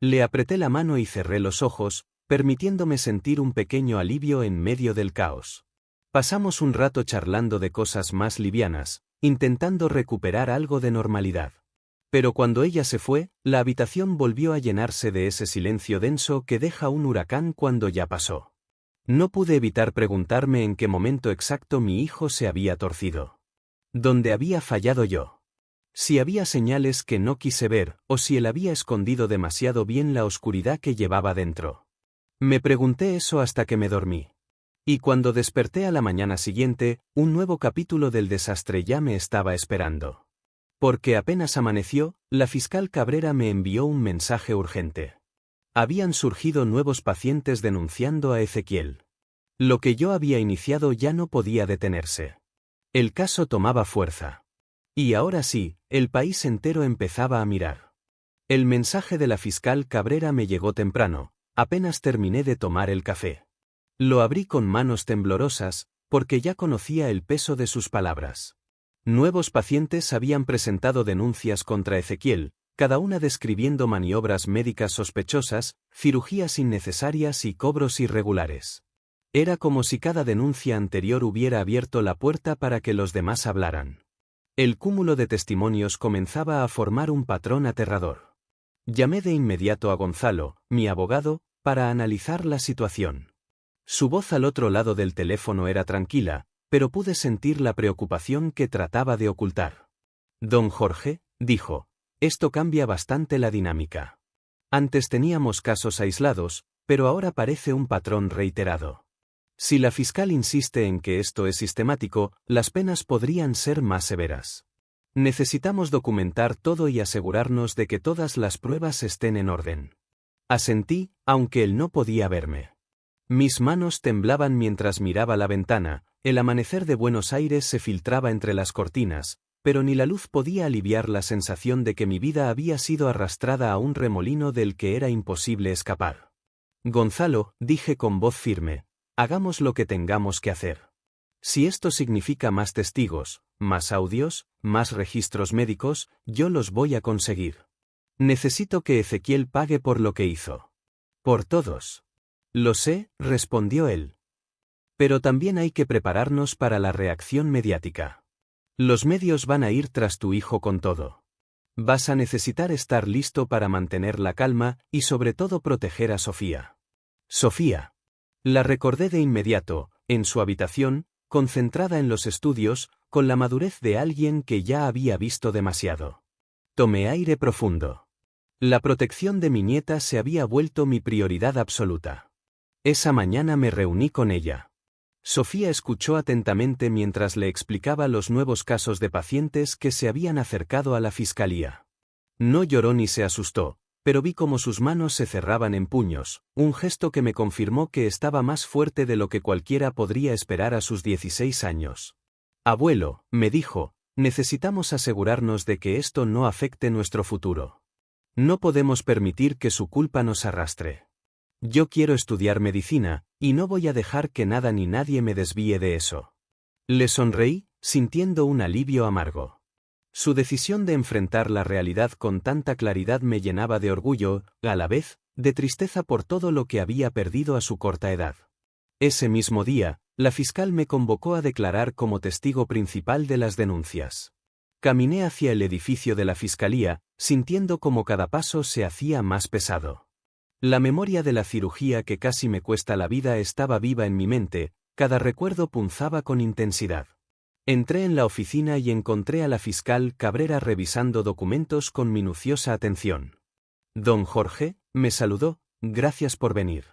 Le apreté la mano y cerré los ojos, permitiéndome sentir un pequeño alivio en medio del caos. Pasamos un rato charlando de cosas más livianas, intentando recuperar algo de normalidad. Pero cuando ella se fue, la habitación volvió a llenarse de ese silencio denso que deja un huracán cuando ya pasó. No pude evitar preguntarme en qué momento exacto mi hijo se había torcido. ¿Dónde había fallado yo? Si había señales que no quise ver, o si él había escondido demasiado bien la oscuridad que llevaba dentro. Me pregunté eso hasta que me dormí. Y cuando desperté a la mañana siguiente, un nuevo capítulo del desastre ya me estaba esperando. Porque apenas amaneció, la fiscal Cabrera me envió un mensaje urgente. Habían surgido nuevos pacientes denunciando a Ezequiel. Lo que yo había iniciado ya no podía detenerse. El caso tomaba fuerza. Y ahora sí, el país entero empezaba a mirar. El mensaje de la fiscal Cabrera me llegó temprano, apenas terminé de tomar el café. Lo abrí con manos temblorosas, porque ya conocía el peso de sus palabras. Nuevos pacientes habían presentado denuncias contra Ezequiel, cada una describiendo maniobras médicas sospechosas, cirugías innecesarias y cobros irregulares. Era como si cada denuncia anterior hubiera abierto la puerta para que los demás hablaran. El cúmulo de testimonios comenzaba a formar un patrón aterrador. Llamé de inmediato a Gonzalo, mi abogado, para analizar la situación. Su voz al otro lado del teléfono era tranquila, pero pude sentir la preocupación que trataba de ocultar. Don Jorge, dijo, esto cambia bastante la dinámica. Antes teníamos casos aislados, pero ahora parece un patrón reiterado. Si la fiscal insiste en que esto es sistemático, las penas podrían ser más severas. Necesitamos documentar todo y asegurarnos de que todas las pruebas estén en orden. Asentí, aunque él no podía verme. Mis manos temblaban mientras miraba la ventana, el amanecer de Buenos Aires se filtraba entre las cortinas, pero ni la luz podía aliviar la sensación de que mi vida había sido arrastrada a un remolino del que era imposible escapar. Gonzalo, dije con voz firme, hagamos lo que tengamos que hacer. Si esto significa más testigos, más audios, más registros médicos, yo los voy a conseguir. Necesito que Ezequiel pague por lo que hizo. Por todos. Lo sé, respondió él. Pero también hay que prepararnos para la reacción mediática. Los medios van a ir tras tu hijo con todo. Vas a necesitar estar listo para mantener la calma y sobre todo proteger a Sofía. Sofía. La recordé de inmediato, en su habitación, concentrada en los estudios, con la madurez de alguien que ya había visto demasiado. Tomé aire profundo. La protección de mi nieta se había vuelto mi prioridad absoluta. Esa mañana me reuní con ella. Sofía escuchó atentamente mientras le explicaba los nuevos casos de pacientes que se habían acercado a la fiscalía. No lloró ni se asustó, pero vi cómo sus manos se cerraban en puños, un gesto que me confirmó que estaba más fuerte de lo que cualquiera podría esperar a sus 16 años. Abuelo, me dijo, necesitamos asegurarnos de que esto no afecte nuestro futuro. No podemos permitir que su culpa nos arrastre. Yo quiero estudiar medicina, y no voy a dejar que nada ni nadie me desvíe de eso. Le sonreí, sintiendo un alivio amargo. Su decisión de enfrentar la realidad con tanta claridad me llenaba de orgullo, a la vez, de tristeza por todo lo que había perdido a su corta edad. Ese mismo día, la fiscal me convocó a declarar como testigo principal de las denuncias. Caminé hacia el edificio de la fiscalía, sintiendo como cada paso se hacía más pesado. La memoria de la cirugía que casi me cuesta la vida estaba viva en mi mente, cada recuerdo punzaba con intensidad. Entré en la oficina y encontré a la fiscal Cabrera revisando documentos con minuciosa atención. Don Jorge, me saludó, gracias por venir.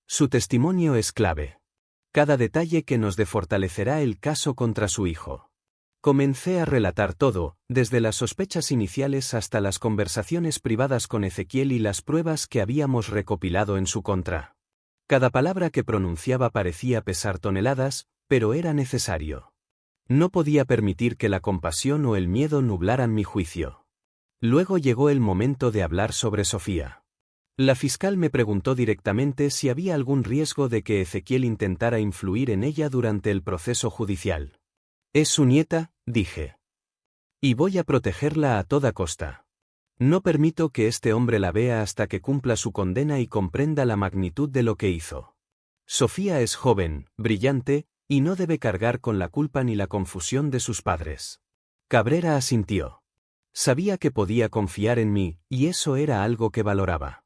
Su testimonio es clave. Cada detalle que nos fortalecerá el caso contra su hijo. Comencé a relatar todo, desde las sospechas iniciales hasta las conversaciones privadas con Ezequiel y las pruebas que habíamos recopilado en su contra. Cada palabra que pronunciaba parecía pesar toneladas, pero era necesario. No podía permitir que la compasión o el miedo nublaran mi juicio. Luego llegó el momento de hablar sobre Sofía. La fiscal me preguntó directamente si había algún riesgo de que Ezequiel intentara influir en ella durante el proceso judicial. Es su nieta, dije. Y voy a protegerla a toda costa. No permito que este hombre la vea hasta que cumpla su condena y comprenda la magnitud de lo que hizo. Sofía es joven, brillante, y no debe cargar con la culpa ni la confusión de sus padres. Cabrera asintió. Sabía que podía confiar en mí, y eso era algo que valoraba.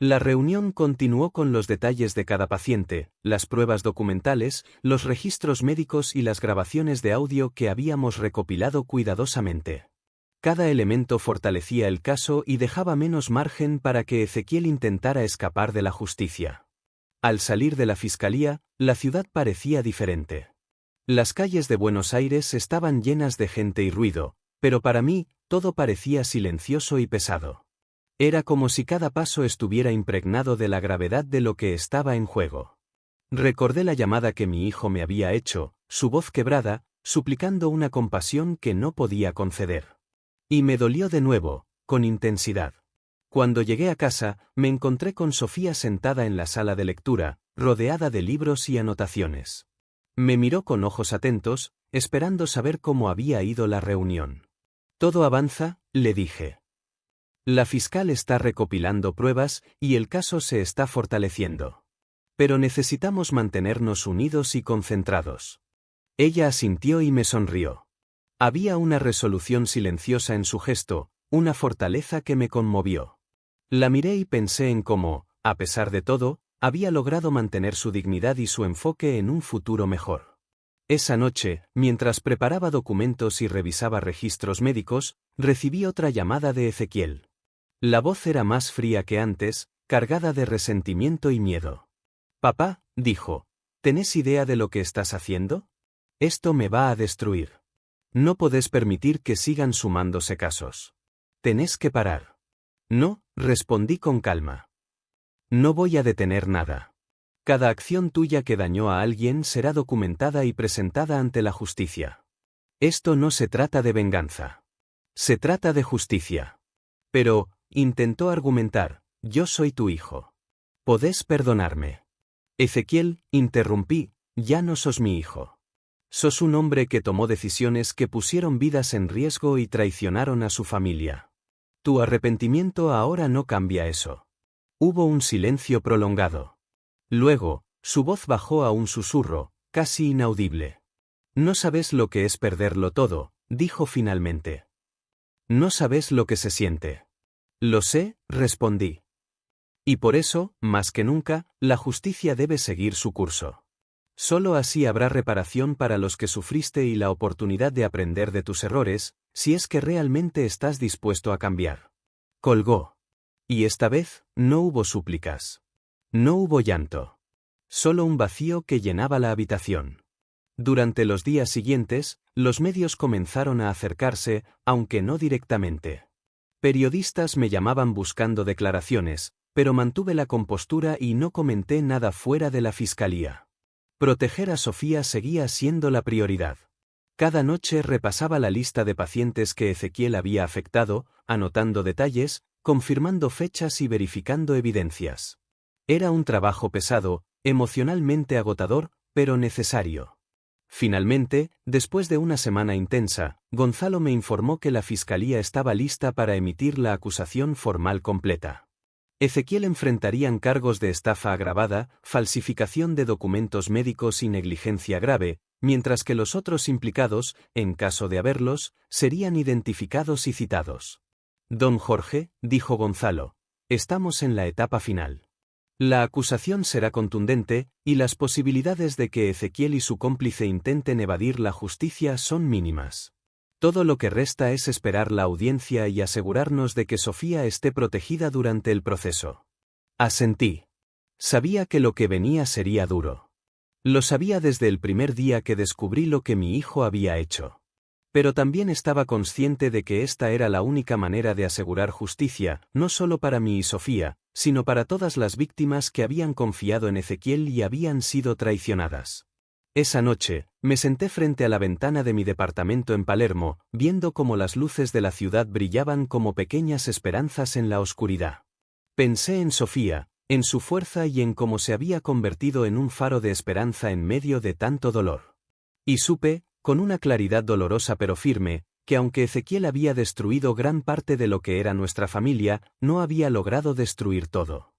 La reunión continuó con los detalles de cada paciente, las pruebas documentales, los registros médicos y las grabaciones de audio que habíamos recopilado cuidadosamente. Cada elemento fortalecía el caso y dejaba menos margen para que Ezequiel intentara escapar de la justicia. Al salir de la fiscalía, la ciudad parecía diferente. Las calles de Buenos Aires estaban llenas de gente y ruido, pero para mí, todo parecía silencioso y pesado. Era como si cada paso estuviera impregnado de la gravedad de lo que estaba en juego. Recordé la llamada que mi hijo me había hecho, su voz quebrada, suplicando una compasión que no podía conceder. Y me dolió de nuevo, con intensidad. Cuando llegué a casa, me encontré con Sofía sentada en la sala de lectura, rodeada de libros y anotaciones. Me miró con ojos atentos, esperando saber cómo había ido la reunión. Todo avanza, le dije. La fiscal está recopilando pruebas y el caso se está fortaleciendo. Pero necesitamos mantenernos unidos y concentrados. Ella asintió y me sonrió. Había una resolución silenciosa en su gesto, una fortaleza que me conmovió. La miré y pensé en cómo, a pesar de todo, había logrado mantener su dignidad y su enfoque en un futuro mejor. Esa noche, mientras preparaba documentos y revisaba registros médicos, recibí otra llamada de Ezequiel. La voz era más fría que antes, cargada de resentimiento y miedo. Papá, dijo, ¿tenés idea de lo que estás haciendo? Esto me va a destruir. No podés permitir que sigan sumándose casos. Tenés que parar. No, respondí con calma. No voy a detener nada. Cada acción tuya que dañó a alguien será documentada y presentada ante la justicia. Esto no se trata de venganza. Se trata de justicia. Pero, intentó argumentar, yo soy tu hijo. Podés perdonarme. Ezequiel, interrumpí, ya no sos mi hijo. Sos un hombre que tomó decisiones que pusieron vidas en riesgo y traicionaron a su familia. Tu arrepentimiento ahora no cambia eso. Hubo un silencio prolongado. Luego, su voz bajó a un susurro, casi inaudible. No sabes lo que es perderlo todo, dijo finalmente. No sabes lo que se siente. Lo sé, respondí. Y por eso, más que nunca, la justicia debe seguir su curso. Solo así habrá reparación para los que sufriste y la oportunidad de aprender de tus errores, si es que realmente estás dispuesto a cambiar. Colgó. Y esta vez, no hubo súplicas. No hubo llanto. Solo un vacío que llenaba la habitación. Durante los días siguientes, los medios comenzaron a acercarse, aunque no directamente. Periodistas me llamaban buscando declaraciones, pero mantuve la compostura y no comenté nada fuera de la fiscalía. Proteger a Sofía seguía siendo la prioridad. Cada noche repasaba la lista de pacientes que Ezequiel había afectado, anotando detalles, confirmando fechas y verificando evidencias. Era un trabajo pesado, emocionalmente agotador, pero necesario. Finalmente, después de una semana intensa, Gonzalo me informó que la fiscalía estaba lista para emitir la acusación formal completa. Ezequiel enfrentaría cargos de estafa agravada, falsificación de documentos médicos y negligencia grave, mientras que los otros implicados, en caso de haberlos, serían identificados y citados. Don Jorge, dijo Gonzalo, estamos en la etapa final. La acusación será contundente, y las posibilidades de que Ezequiel y su cómplice intenten evadir la justicia son mínimas. Todo lo que resta es esperar la audiencia y asegurarnos de que Sofía esté protegida durante el proceso. Asentí. Sabía que lo que venía sería duro. Lo sabía desde el primer día que descubrí lo que mi hijo había hecho. Pero también estaba consciente de que esta era la única manera de asegurar justicia, no solo para mí y Sofía, sino para todas las víctimas que habían confiado en Ezequiel y habían sido traicionadas. Esa noche, me senté frente a la ventana de mi departamento en Palermo, viendo cómo las luces de la ciudad brillaban como pequeñas esperanzas en la oscuridad. Pensé en Sofía, en su fuerza y en cómo se había convertido en un faro de esperanza en medio de tanto dolor. Y supe, con una claridad dolorosa pero firme, que aunque Ezequiel había destruido gran parte de lo que era nuestra familia, no había logrado destruir todo.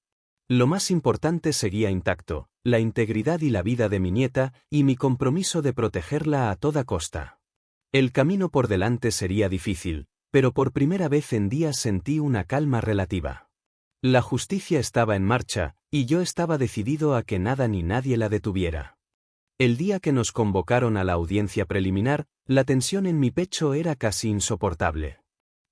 Lo más importante seguía intacto, la integridad y la vida de mi nieta, y mi compromiso de protegerla a toda costa. El camino por delante sería difícil, pero por primera vez en días sentí una calma relativa. La justicia estaba en marcha, y yo estaba decidido a que nada ni nadie la detuviera. El día que nos convocaron a la audiencia preliminar, la tensión en mi pecho era casi insoportable.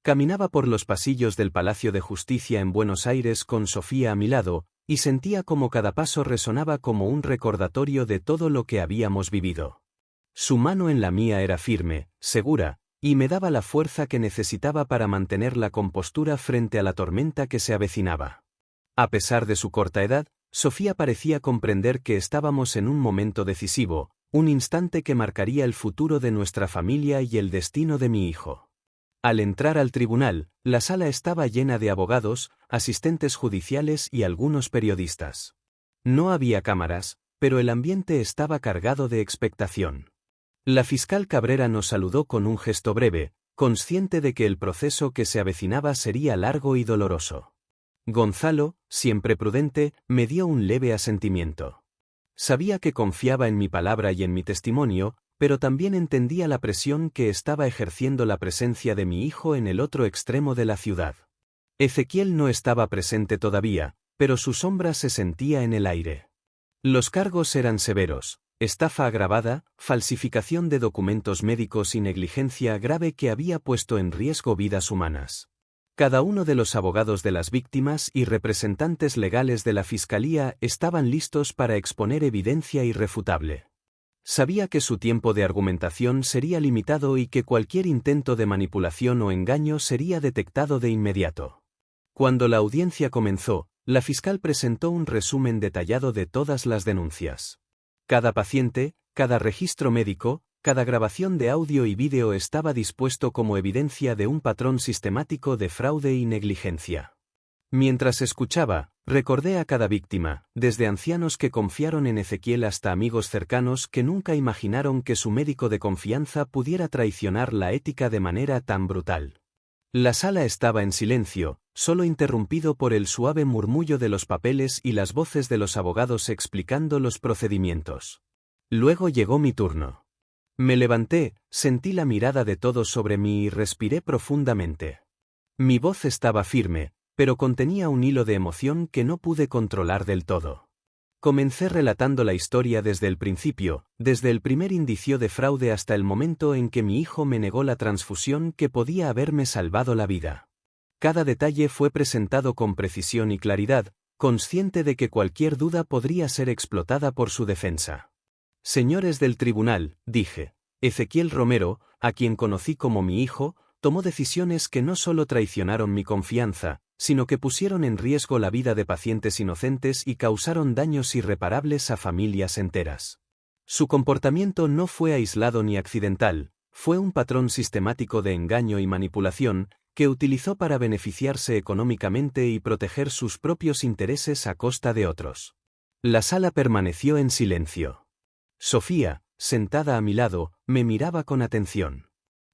Caminaba por los pasillos del Palacio de Justicia en Buenos Aires con Sofía a mi lado, y sentía como cada paso resonaba como un recordatorio de todo lo que habíamos vivido. Su mano en la mía era firme, segura, y me daba la fuerza que necesitaba para mantener la compostura frente a la tormenta que se avecinaba. A pesar de su corta edad, Sofía parecía comprender que estábamos en un momento decisivo, un instante que marcaría el futuro de nuestra familia y el destino de mi hijo. Al entrar al tribunal, la sala estaba llena de abogados, asistentes judiciales y algunos periodistas. No había cámaras, pero el ambiente estaba cargado de expectación. La fiscal Cabrera nos saludó con un gesto breve, consciente de que el proceso que se avecinaba sería largo y doloroso. Gonzalo, siempre prudente, me dio un leve asentimiento. Sabía que confiaba en mi palabra y en mi testimonio, pero también entendía la presión que estaba ejerciendo la presencia de mi hijo en el otro extremo de la ciudad. Ezequiel no estaba presente todavía, pero su sombra se sentía en el aire. Los cargos eran severos: estafa agravada, falsificación de documentos médicos y negligencia grave que había puesto en riesgo vidas humanas. Cada uno de los abogados de las víctimas y representantes legales de la Fiscalía estaban listos para exponer evidencia irrefutable. Sabía que su tiempo de argumentación sería limitado y que cualquier intento de manipulación o engaño sería detectado de inmediato. Cuando la audiencia comenzó, la fiscal presentó un resumen detallado de todas las denuncias. Cada paciente, cada registro médico, cada grabación de audio y vídeo estaba dispuesto como evidencia de un patrón sistemático de fraude y negligencia. Mientras escuchaba, recordé a cada víctima, desde ancianos que confiaron en Ezequiel hasta amigos cercanos que nunca imaginaron que su médico de confianza pudiera traicionar la ética de manera tan brutal. La sala estaba en silencio, solo interrumpido por el suave murmullo de los papeles y las voces de los abogados explicando los procedimientos. Luego llegó mi turno. Me levanté, sentí la mirada de todos sobre mí y respiré profundamente. Mi voz estaba firme, pero contenía un hilo de emoción que no pude controlar del todo. Comencé relatando la historia desde el principio, desde el primer indicio de fraude hasta el momento en que mi hijo me negó la transfusión que podía haberme salvado la vida. Cada detalle fue presentado con precisión y claridad, consciente de que cualquier duda podría ser explotada por su defensa. Señores del tribunal, dije, Ezequiel Romero, a quien conocí como mi hijo, tomó decisiones que no solo traicionaron mi confianza, sino que pusieron en riesgo la vida de pacientes inocentes y causaron daños irreparables a familias enteras. Su comportamiento no fue aislado ni accidental, fue un patrón sistemático de engaño y manipulación, que utilizó para beneficiarse económicamente y proteger sus propios intereses a costa de otros. La sala permaneció en silencio. Sofía, sentada a mi lado, me miraba con atención.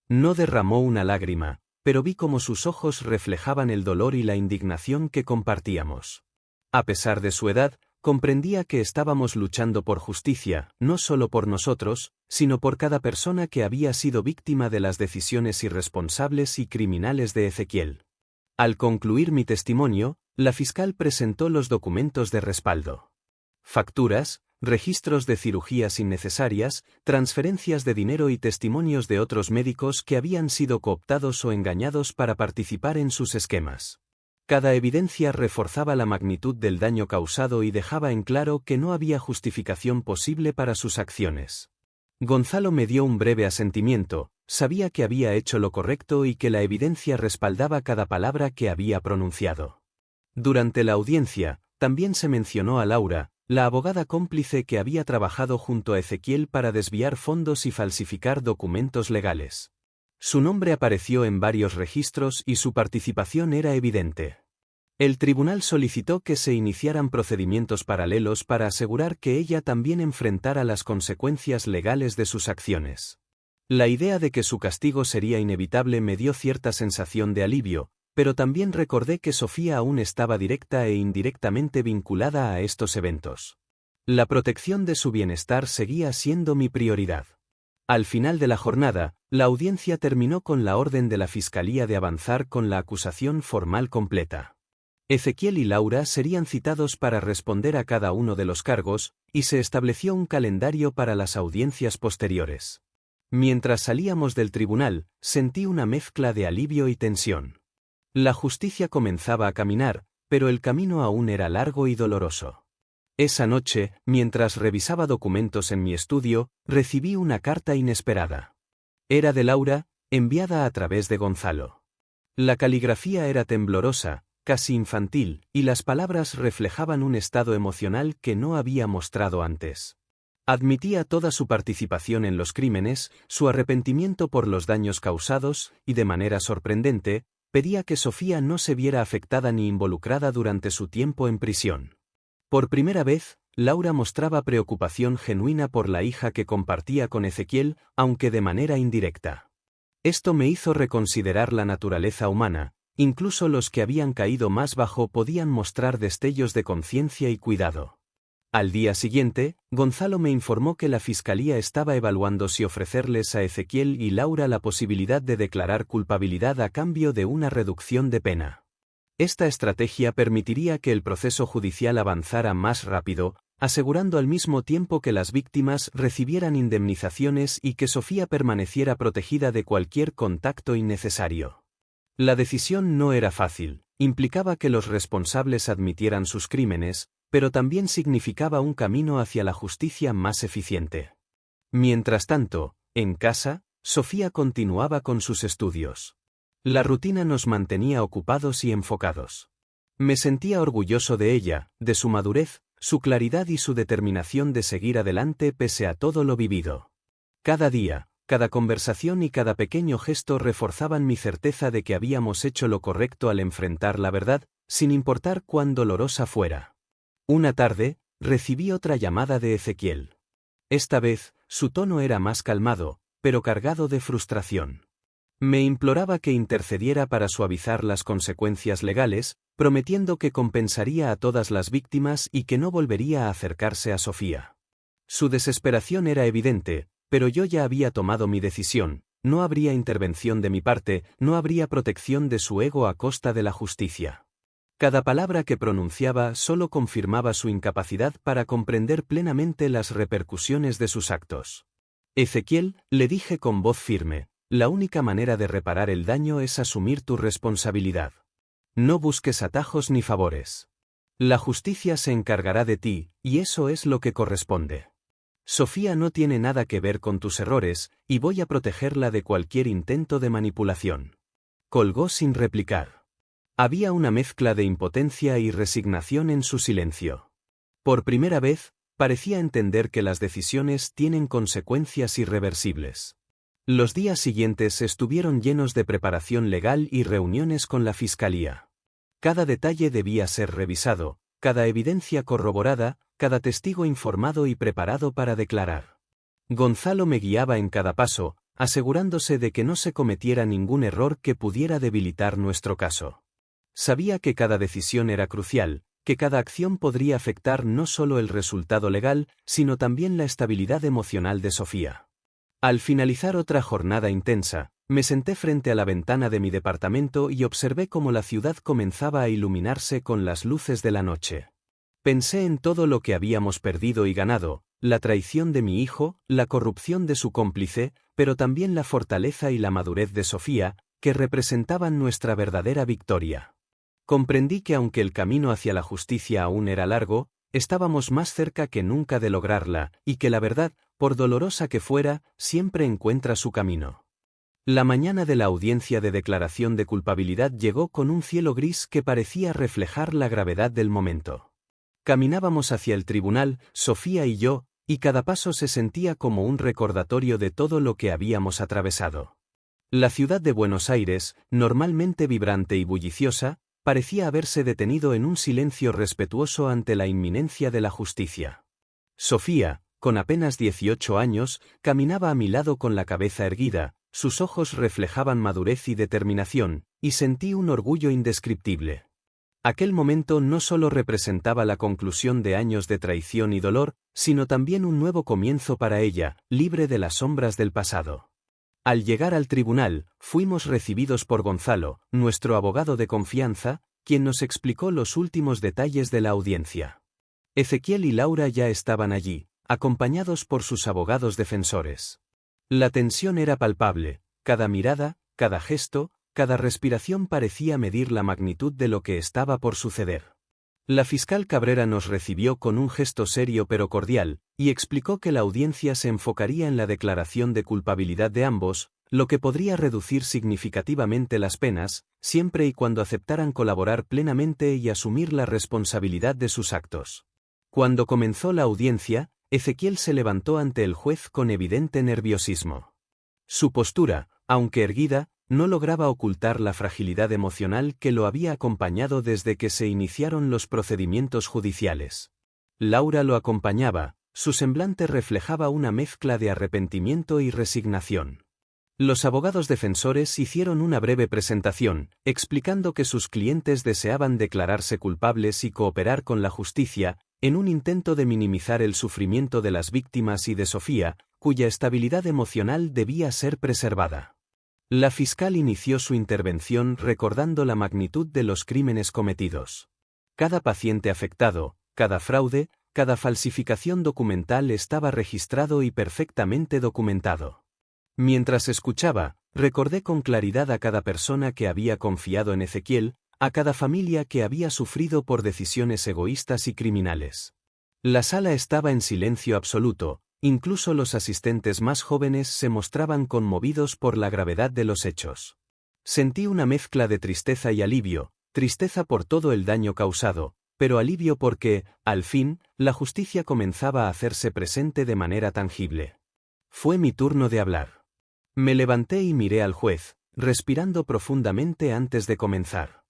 No derramó una lágrima, pero vi cómo sus ojos reflejaban el dolor y la indignación que compartíamos. A pesar de su edad, comprendía que estábamos luchando por justicia, no solo por nosotros, sino por cada persona que había sido víctima de las decisiones irresponsables y criminales de Ezequiel. Al concluir mi testimonio, la fiscal presentó los documentos de respaldo. Facturas, registros de cirugías innecesarias, transferencias de dinero y testimonios de otros médicos que habían sido cooptados o engañados para participar en sus esquemas. Cada evidencia reforzaba la magnitud del daño causado y dejaba en claro que no había justificación posible para sus acciones. Gonzalo me dio un breve asentimiento, sabía que había hecho lo correcto y que la evidencia respaldaba cada palabra que había pronunciado. Durante la audiencia, también se mencionó a Laura, la abogada cómplice que había trabajado junto a Ezequiel para desviar fondos y falsificar documentos legales. Su nombre apareció en varios registros y su participación era evidente. El tribunal solicitó que se iniciaran procedimientos paralelos para asegurar que ella también enfrentara las consecuencias legales de sus acciones. La idea de que su castigo sería inevitable me dio cierta sensación de alivio, pero también recordé que Sofía aún estaba directa e indirectamente vinculada a estos eventos. La protección de su bienestar seguía siendo mi prioridad. Al final de la jornada, la audiencia terminó con la orden de la Fiscalía de avanzar con la acusación formal completa. Ezequiel y Laura serían citados para responder a cada uno de los cargos, y se estableció un calendario para las audiencias posteriores. Mientras salíamos del tribunal, sentí una mezcla de alivio y tensión. La justicia comenzaba a caminar, pero el camino aún era largo y doloroso. Esa noche, mientras revisaba documentos en mi estudio, recibí una carta inesperada. Era de Laura, enviada a través de Gonzalo. La caligrafía era temblorosa, casi infantil, y las palabras reflejaban un estado emocional que no había mostrado antes. Admitía toda su participación en los crímenes, su arrepentimiento por los daños causados, y de manera sorprendente, pedía que Sofía no se viera afectada ni involucrada durante su tiempo en prisión. Por primera vez, Laura mostraba preocupación genuina por la hija que compartía con Ezequiel, aunque de manera indirecta. Esto me hizo reconsiderar la naturaleza humana, incluso los que habían caído más bajo podían mostrar destellos de conciencia y cuidado. Al día siguiente, Gonzalo me informó que la Fiscalía estaba evaluando si ofrecerles a Ezequiel y Laura la posibilidad de declarar culpabilidad a cambio de una reducción de pena. Esta estrategia permitiría que el proceso judicial avanzara más rápido, asegurando al mismo tiempo que las víctimas recibieran indemnizaciones y que Sofía permaneciera protegida de cualquier contacto innecesario. La decisión no era fácil, implicaba que los responsables admitieran sus crímenes, pero también significaba un camino hacia la justicia más eficiente. Mientras tanto, en casa, Sofía continuaba con sus estudios. La rutina nos mantenía ocupados y enfocados. Me sentía orgulloso de ella, de su madurez, su claridad y su determinación de seguir adelante pese a todo lo vivido. Cada día, cada conversación y cada pequeño gesto reforzaban mi certeza de que habíamos hecho lo correcto al enfrentar la verdad, sin importar cuán dolorosa fuera. Una tarde, recibí otra llamada de Ezequiel. Esta vez, su tono era más calmado, pero cargado de frustración. Me imploraba que intercediera para suavizar las consecuencias legales, prometiendo que compensaría a todas las víctimas y que no volvería a acercarse a Sofía. Su desesperación era evidente, pero yo ya había tomado mi decisión, no habría intervención de mi parte, no habría protección de su ego a costa de la justicia. Cada palabra que pronunciaba solo confirmaba su incapacidad para comprender plenamente las repercusiones de sus actos. Ezequiel, le dije con voz firme, la única manera de reparar el daño es asumir tu responsabilidad. No busques atajos ni favores. La justicia se encargará de ti, y eso es lo que corresponde. Sofía no tiene nada que ver con tus errores, y voy a protegerla de cualquier intento de manipulación. Colgó sin replicar. Había una mezcla de impotencia y resignación en su silencio. Por primera vez, parecía entender que las decisiones tienen consecuencias irreversibles. Los días siguientes estuvieron llenos de preparación legal y reuniones con la fiscalía. Cada detalle debía ser revisado, cada evidencia corroborada, cada testigo informado y preparado para declarar. Gonzalo me guiaba en cada paso, asegurándose de que no se cometiera ningún error que pudiera debilitar nuestro caso. Sabía que cada decisión era crucial, que cada acción podría afectar no solo el resultado legal, sino también la estabilidad emocional de Sofía. Al finalizar otra jornada intensa, me senté frente a la ventana de mi departamento y observé cómo la ciudad comenzaba a iluminarse con las luces de la noche. Pensé en todo lo que habíamos perdido y ganado, la traición de mi hijo, la corrupción de su cómplice, pero también la fortaleza y la madurez de Sofía, que representaban nuestra verdadera victoria. Comprendí que aunque el camino hacia la justicia aún era largo, estábamos más cerca que nunca de lograrla, y que la verdad, por dolorosa que fuera, siempre encuentra su camino. La mañana de la audiencia de declaración de culpabilidad llegó con un cielo gris que parecía reflejar la gravedad del momento. Caminábamos hacia el tribunal, Sofía y yo, y cada paso se sentía como un recordatorio de todo lo que habíamos atravesado. La ciudad de Buenos Aires, normalmente vibrante y bulliciosa, parecía haberse detenido en un silencio respetuoso ante la inminencia de la justicia. Sofía, con apenas 18 años, caminaba a mi lado con la cabeza erguida, sus ojos reflejaban madurez y determinación, y sentí un orgullo indescriptible. Aquel momento no solo representaba la conclusión de años de traición y dolor, sino también un nuevo comienzo para ella, libre de las sombras del pasado. Al llegar al tribunal, fuimos recibidos por Gonzalo, nuestro abogado de confianza, quien nos explicó los últimos detalles de la audiencia. Ezequiel y Laura ya estaban allí, acompañados por sus abogados defensores. La tensión era palpable, cada mirada, cada gesto, cada respiración parecía medir la magnitud de lo que estaba por suceder. La fiscal Cabrera nos recibió con un gesto serio pero cordial, y explicó que la audiencia se enfocaría en la declaración de culpabilidad de ambos, lo que podría reducir significativamente las penas, siempre y cuando aceptaran colaborar plenamente y asumir la responsabilidad de sus actos. Cuando comenzó la audiencia, Ezequiel se levantó ante el juez con evidente nerviosismo. Su postura, aunque erguida, no lograba ocultar la fragilidad emocional que lo había acompañado desde que se iniciaron los procedimientos judiciales. Laura lo acompañaba, su semblante reflejaba una mezcla de arrepentimiento y resignación. Los abogados defensores hicieron una breve presentación, explicando que sus clientes deseaban declararse culpables y cooperar con la justicia, en un intento de minimizar el sufrimiento de las víctimas y de Sofía, cuya estabilidad emocional debía ser preservada. La fiscal inició su intervención recordando la magnitud de los crímenes cometidos. Cada paciente afectado, cada fraude, cada falsificación documental estaba registrado y perfectamente documentado. Mientras escuchaba, recordé con claridad a cada persona que había confiado en Ezequiel, a cada familia que había sufrido por decisiones egoístas y criminales. La sala estaba en silencio absoluto. Incluso los asistentes más jóvenes se mostraban conmovidos por la gravedad de los hechos. Sentí una mezcla de tristeza y alivio, tristeza por todo el daño causado, pero alivio porque, al fin, la justicia comenzaba a hacerse presente de manera tangible. Fue mi turno de hablar. Me levanté y miré al juez, respirando profundamente antes de comenzar.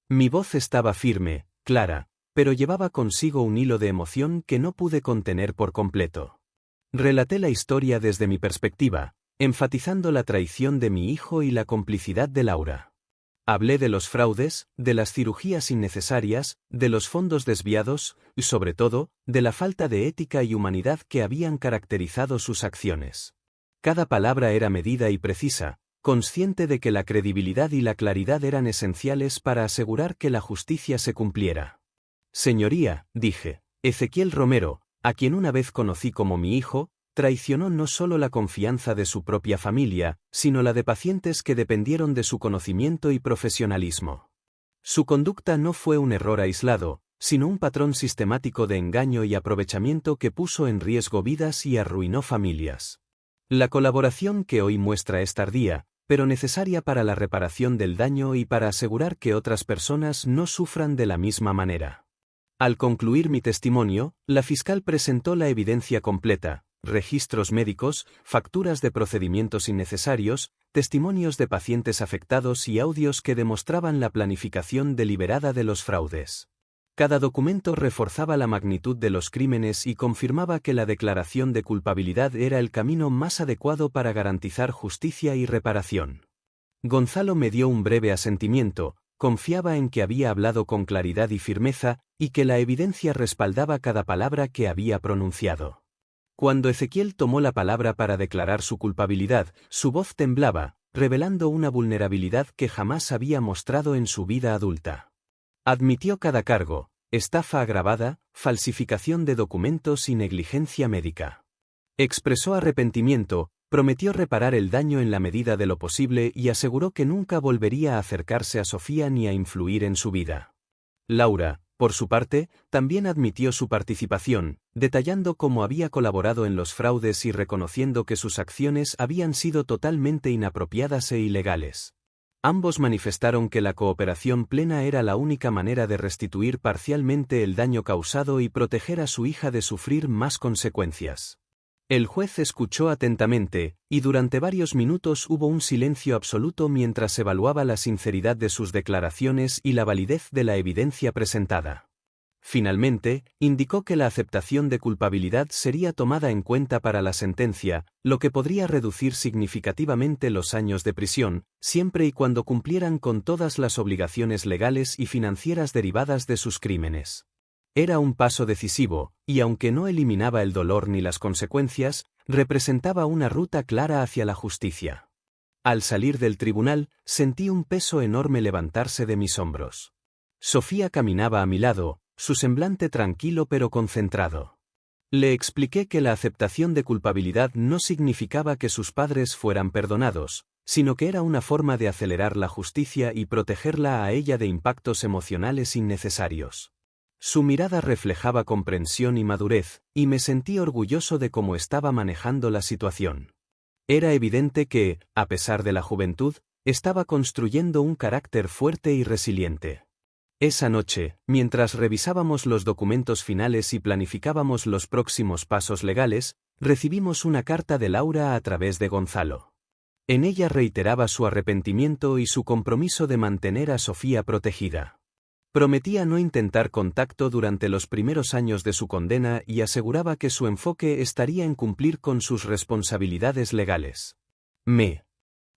Mi voz estaba firme, clara, pero llevaba consigo un hilo de emoción que no pude contener por completo. Relaté la historia desde mi perspectiva, enfatizando la traición de mi hijo y la complicidad de Laura. Hablé de los fraudes, de las cirugías innecesarias, de los fondos desviados, y sobre todo, de la falta de ética y humanidad que habían caracterizado sus acciones. Cada palabra era medida y precisa, consciente de que la credibilidad y la claridad eran esenciales para asegurar que la justicia se cumpliera. Señoría, dije, Ezequiel Romero, a quien una vez conocí como mi hijo, traicionó no solo la confianza de su propia familia, sino la de pacientes que dependieron de su conocimiento y profesionalismo. Su conducta no fue un error aislado, sino un patrón sistemático de engaño y aprovechamiento que puso en riesgo vidas y arruinó familias. La colaboración que hoy muestra es tardía, pero necesaria para la reparación del daño y para asegurar que otras personas no sufran de la misma manera. Al concluir mi testimonio, la fiscal presentó la evidencia completa: registros médicos, facturas de procedimientos innecesarios, testimonios de pacientes afectados y audios que demostraban la planificación deliberada de los fraudes. Cada documento reforzaba la magnitud de los crímenes y confirmaba que la declaración de culpabilidad era el camino más adecuado para garantizar justicia y reparación. Gonzalo me dio un breve asentimiento, confiaba en que había hablado con claridad y firmeza, y que la evidencia respaldaba cada palabra que había pronunciado. Cuando Ezequiel tomó la palabra para declarar su culpabilidad, su voz temblaba, revelando una vulnerabilidad que jamás había mostrado en su vida adulta. Admitió cada cargo: estafa agravada, falsificación de documentos y negligencia médica. Expresó arrepentimiento, prometió reparar el daño en la medida de lo posible y aseguró que nunca volvería a acercarse a Sofía ni a influir en su vida. Laura, por su parte, también admitió su participación, detallando cómo había colaborado en los fraudes y reconociendo que sus acciones habían sido totalmente inapropiadas e ilegales. Ambos manifestaron que la cooperación plena era la única manera de restituir parcialmente el daño causado y proteger a su hija de sufrir más consecuencias. El juez escuchó atentamente, y durante varios minutos hubo un silencio absoluto mientras evaluaba la sinceridad de sus declaraciones y la validez de la evidencia presentada. Finalmente, indicó que la aceptación de culpabilidad sería tomada en cuenta para la sentencia, lo que podría reducir significativamente los años de prisión, siempre y cuando cumplieran con todas las obligaciones legales y financieras derivadas de sus crímenes. Era un paso decisivo, y aunque no eliminaba el dolor ni las consecuencias, representaba una ruta clara hacia la justicia. Al salir del tribunal, sentí un peso enorme levantarse de mis hombros. Sofía caminaba a mi lado, su semblante tranquilo pero concentrado. Le expliqué que la aceptación de culpabilidad no significaba que sus padres fueran perdonados, sino que era una forma de acelerar la justicia y protegerla a ella de impactos emocionales innecesarios. Su mirada reflejaba comprensión y madurez, y me sentí orgulloso de cómo estaba manejando la situación. Era evidente que, a pesar de la juventud, estaba construyendo un carácter fuerte y resiliente. Esa noche, mientras revisábamos los documentos finales y planificábamos los próximos pasos legales, recibimos una carta de Laura a través de Gonzalo. En ella reiteraba su arrepentimiento y su compromiso de mantener a Sofía protegida. Prometía no intentar contacto durante los primeros años de su condena y aseguraba que su enfoque estaría en cumplir con sus responsabilidades legales. Me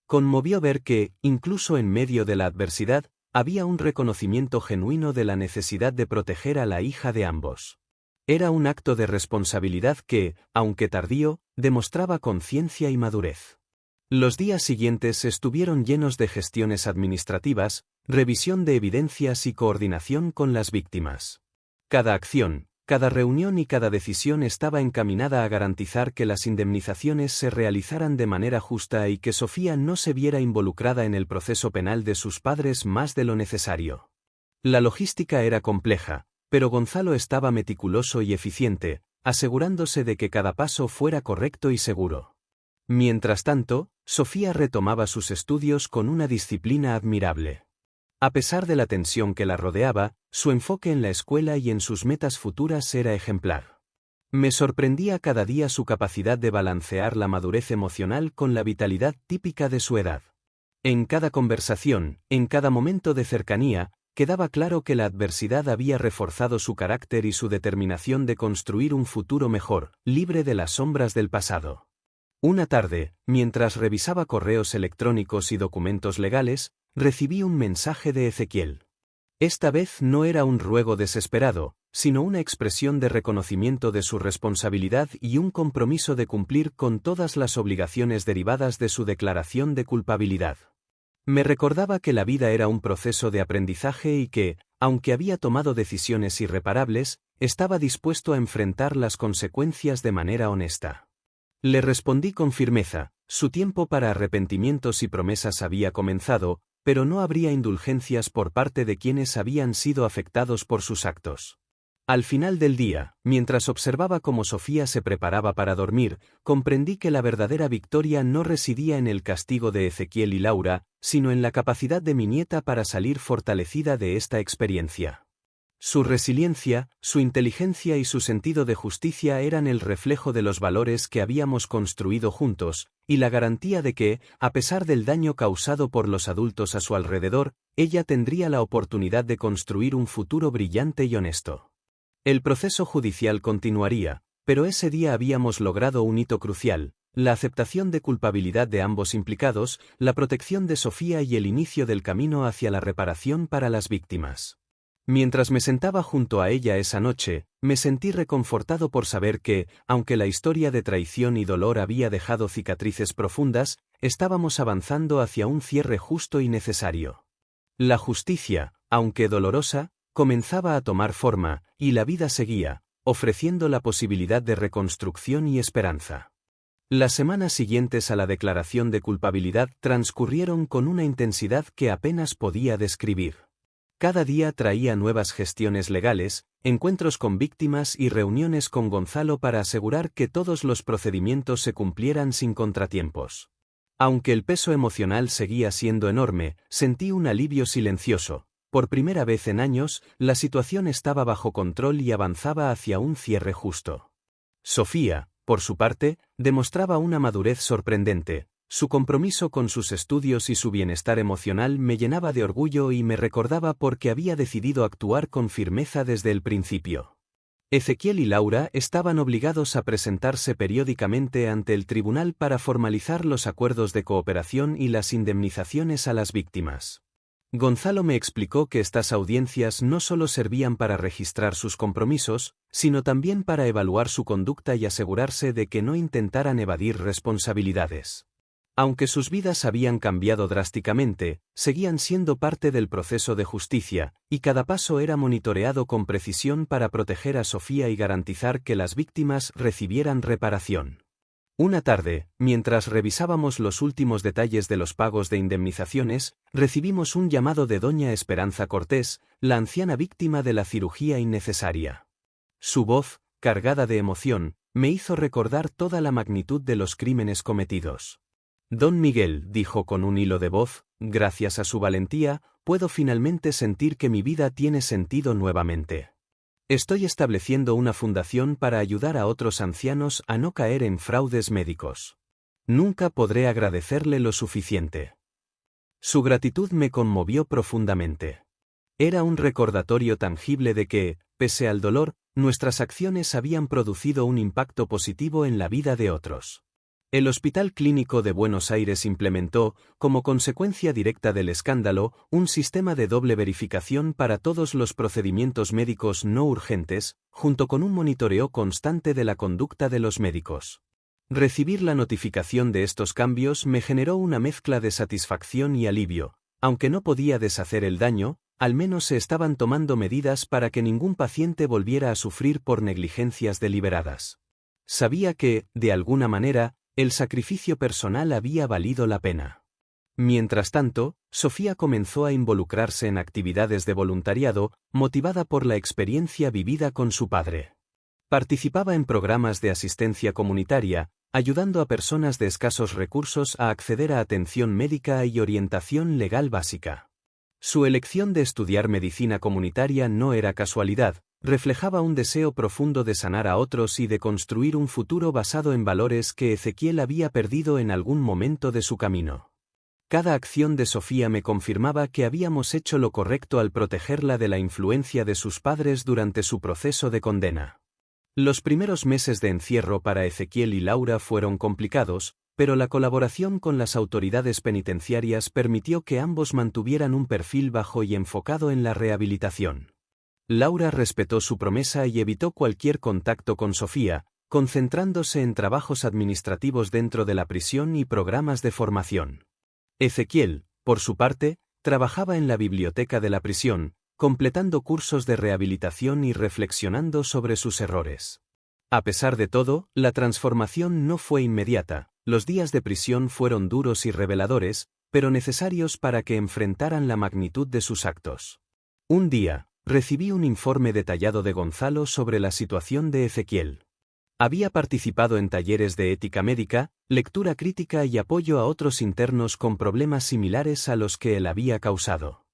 conmovió ver que, incluso en medio de la adversidad, había un reconocimiento genuino de la necesidad de proteger a la hija de ambos. Era un acto de responsabilidad que, aunque tardío, demostraba conciencia y madurez. Los días siguientes estuvieron llenos de gestiones administrativas, revisión de evidencias y coordinación con las víctimas. Cada acción, cada reunión y cada decisión estaba encaminada a garantizar que las indemnizaciones se realizaran de manera justa y que Sofía no se viera involucrada en el proceso penal de sus padres más de lo necesario. La logística era compleja, pero Gonzalo estaba meticuloso y eficiente, asegurándose de que cada paso fuera correcto y seguro. Mientras tanto, Sofía retomaba sus estudios con una disciplina admirable. A pesar de la tensión que la rodeaba, su enfoque en la escuela y en sus metas futuras era ejemplar. Me sorprendía cada día su capacidad de balancear la madurez emocional con la vitalidad típica de su edad. En cada conversación, en cada momento de cercanía, quedaba claro que la adversidad había reforzado su carácter y su determinación de construir un futuro mejor, libre de las sombras del pasado. Una tarde, mientras revisaba correos electrónicos y documentos legales, recibí un mensaje de Ezequiel. Esta vez no era un ruego desesperado, sino una expresión de reconocimiento de su responsabilidad y un compromiso de cumplir con todas las obligaciones derivadas de su declaración de culpabilidad. Me recordaba que la vida era un proceso de aprendizaje y que, aunque había tomado decisiones irreparables, estaba dispuesto a enfrentar las consecuencias de manera honesta. Le respondí con firmeza: su tiempo para arrepentimientos y promesas había comenzado, pero no habría indulgencias por parte de quienes habían sido afectados por sus actos. Al final del día, mientras observaba cómo Sofía se preparaba para dormir, comprendí que la verdadera victoria no residía en el castigo de Ezequiel y Laura, sino en la capacidad de mi nieta para salir fortalecida de esta experiencia. Su resiliencia, su inteligencia y su sentido de justicia eran el reflejo de los valores que habíamos construido juntos, y la garantía de que, a pesar del daño causado por los adultos a su alrededor, ella tendría la oportunidad de construir un futuro brillante y honesto. El proceso judicial continuaría, pero ese día habíamos logrado un hito crucial: la aceptación de culpabilidad de ambos implicados, la protección de Sofía y el inicio del camino hacia la reparación para las víctimas. Mientras me sentaba junto a ella esa noche, me sentí reconfortado por saber que, aunque la historia de traición y dolor había dejado cicatrices profundas, estábamos avanzando hacia un cierre justo y necesario. La justicia, aunque dolorosa, comenzaba a tomar forma, y la vida seguía, ofreciendo la posibilidad de reconstrucción y esperanza. Las semanas siguientes a la declaración de culpabilidad transcurrieron con una intensidad que apenas podía describir. Cada día traía nuevas gestiones legales, encuentros con víctimas y reuniones con Gonzalo para asegurar que todos los procedimientos se cumplieran sin contratiempos. Aunque el peso emocional seguía siendo enorme, sentí un alivio silencioso. Por primera vez en años, la situación estaba bajo control y avanzaba hacia un cierre justo. Sofía, por su parte, demostraba una madurez sorprendente. Su compromiso con sus estudios y su bienestar emocional me llenaba de orgullo y me recordaba por qué había decidido actuar con firmeza desde el principio. Ezequiel y Laura estaban obligados a presentarse periódicamente ante el tribunal para formalizar los acuerdos de cooperación y las indemnizaciones a las víctimas. Gonzalo me explicó que estas audiencias no solo servían para registrar sus compromisos, sino también para evaluar su conducta y asegurarse de que no intentaran evadir responsabilidades. Aunque sus vidas habían cambiado drásticamente, seguían siendo parte del proceso de justicia, y cada paso era monitoreado con precisión para proteger a Sofía y garantizar que las víctimas recibieran reparación. Una tarde, mientras revisábamos los últimos detalles de los pagos de indemnizaciones, recibimos un llamado de doña Esperanza Cortés, la anciana víctima de la cirugía innecesaria. Su voz, cargada de emoción, me hizo recordar toda la magnitud de los crímenes cometidos. Don Miguel, dijo con un hilo de voz, gracias a su valentía, puedo finalmente sentir que mi vida tiene sentido nuevamente. Estoy estableciendo una fundación para ayudar a otros ancianos a no caer en fraudes médicos. Nunca podré agradecerle lo suficiente. Su gratitud me conmovió profundamente. Era un recordatorio tangible de que, pese al dolor, nuestras acciones habían producido un impacto positivo en la vida de otros. El Hospital Clínico de Buenos Aires implementó, como consecuencia directa del escándalo, un sistema de doble verificación para todos los procedimientos médicos no urgentes, junto con un monitoreo constante de la conducta de los médicos. Recibir la notificación de estos cambios me generó una mezcla de satisfacción y alivio. Aunque no podía deshacer el daño, al menos se estaban tomando medidas para que ningún paciente volviera a sufrir por negligencias deliberadas. Sabía que, de alguna manera, el sacrificio personal había valido la pena. Mientras tanto, Sofía comenzó a involucrarse en actividades de voluntariado, motivada por la experiencia vivida con su padre. Participaba en programas de asistencia comunitaria, ayudando a personas de escasos recursos a acceder a atención médica y orientación legal básica. Su elección de estudiar medicina comunitaria no era casualidad. Reflejaba un deseo profundo de sanar a otros y de construir un futuro basado en valores que Ezequiel había perdido en algún momento de su camino. Cada acción de Sofía me confirmaba que habíamos hecho lo correcto al protegerla de la influencia de sus padres durante su proceso de condena. Los primeros meses de encierro para Ezequiel y Laura fueron complicados, pero la colaboración con las autoridades penitenciarias permitió que ambos mantuvieran un perfil bajo y enfocado en la rehabilitación. Laura respetó su promesa y evitó cualquier contacto con Sofía, concentrándose en trabajos administrativos dentro de la prisión y programas de formación. Ezequiel, por su parte, trabajaba en la biblioteca de la prisión, completando cursos de rehabilitación y reflexionando sobre sus errores. A pesar de todo, la transformación no fue inmediata. Los días de prisión fueron duros y reveladores, pero necesarios para que enfrentaran la magnitud de sus actos. Un día, recibí un informe detallado de Gonzalo sobre la situación de Ezequiel. Había participado en talleres de ética médica, lectura crítica y apoyo a otros internos con problemas similares a los que él había causado.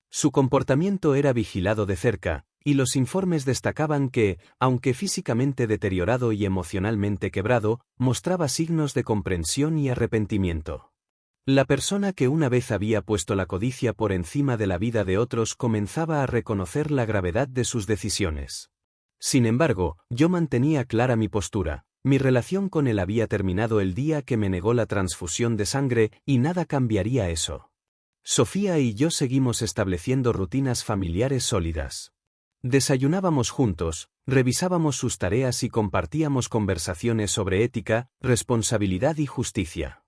Su comportamiento era vigilado de cerca, y los informes destacaban que, aunque físicamente deteriorado y emocionalmente quebrado, mostraba signos de comprensión y arrepentimiento. La persona que una vez había puesto la codicia por encima de la vida de otros comenzaba a reconocer la gravedad de sus decisiones. Sin embargo, yo mantenía clara mi postura. Mi relación con él había terminado el día que me negó la transfusión de sangre y nada cambiaría eso. Sofía y yo seguimos estableciendo rutinas familiares sólidas. Desayunábamos juntos, revisábamos sus tareas y compartíamos conversaciones sobre ética, responsabilidad y justicia.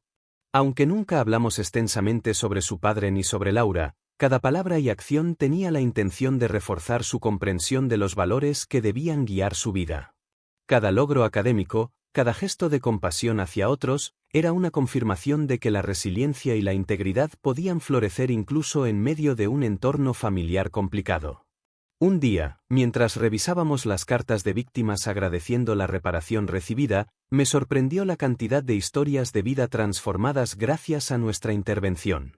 Aunque nunca hablamos extensamente sobre su padre ni sobre Laura, cada palabra y acción tenía la intención de reforzar su comprensión de los valores que debían guiar su vida. Cada logro académico, cada gesto de compasión hacia otros, era una confirmación de que la resiliencia y la integridad podían florecer incluso en medio de un entorno familiar complicado. Un día, mientras revisábamos las cartas de víctimas agradeciendo la reparación recibida, me sorprendió la cantidad de historias de vida transformadas gracias a nuestra intervención.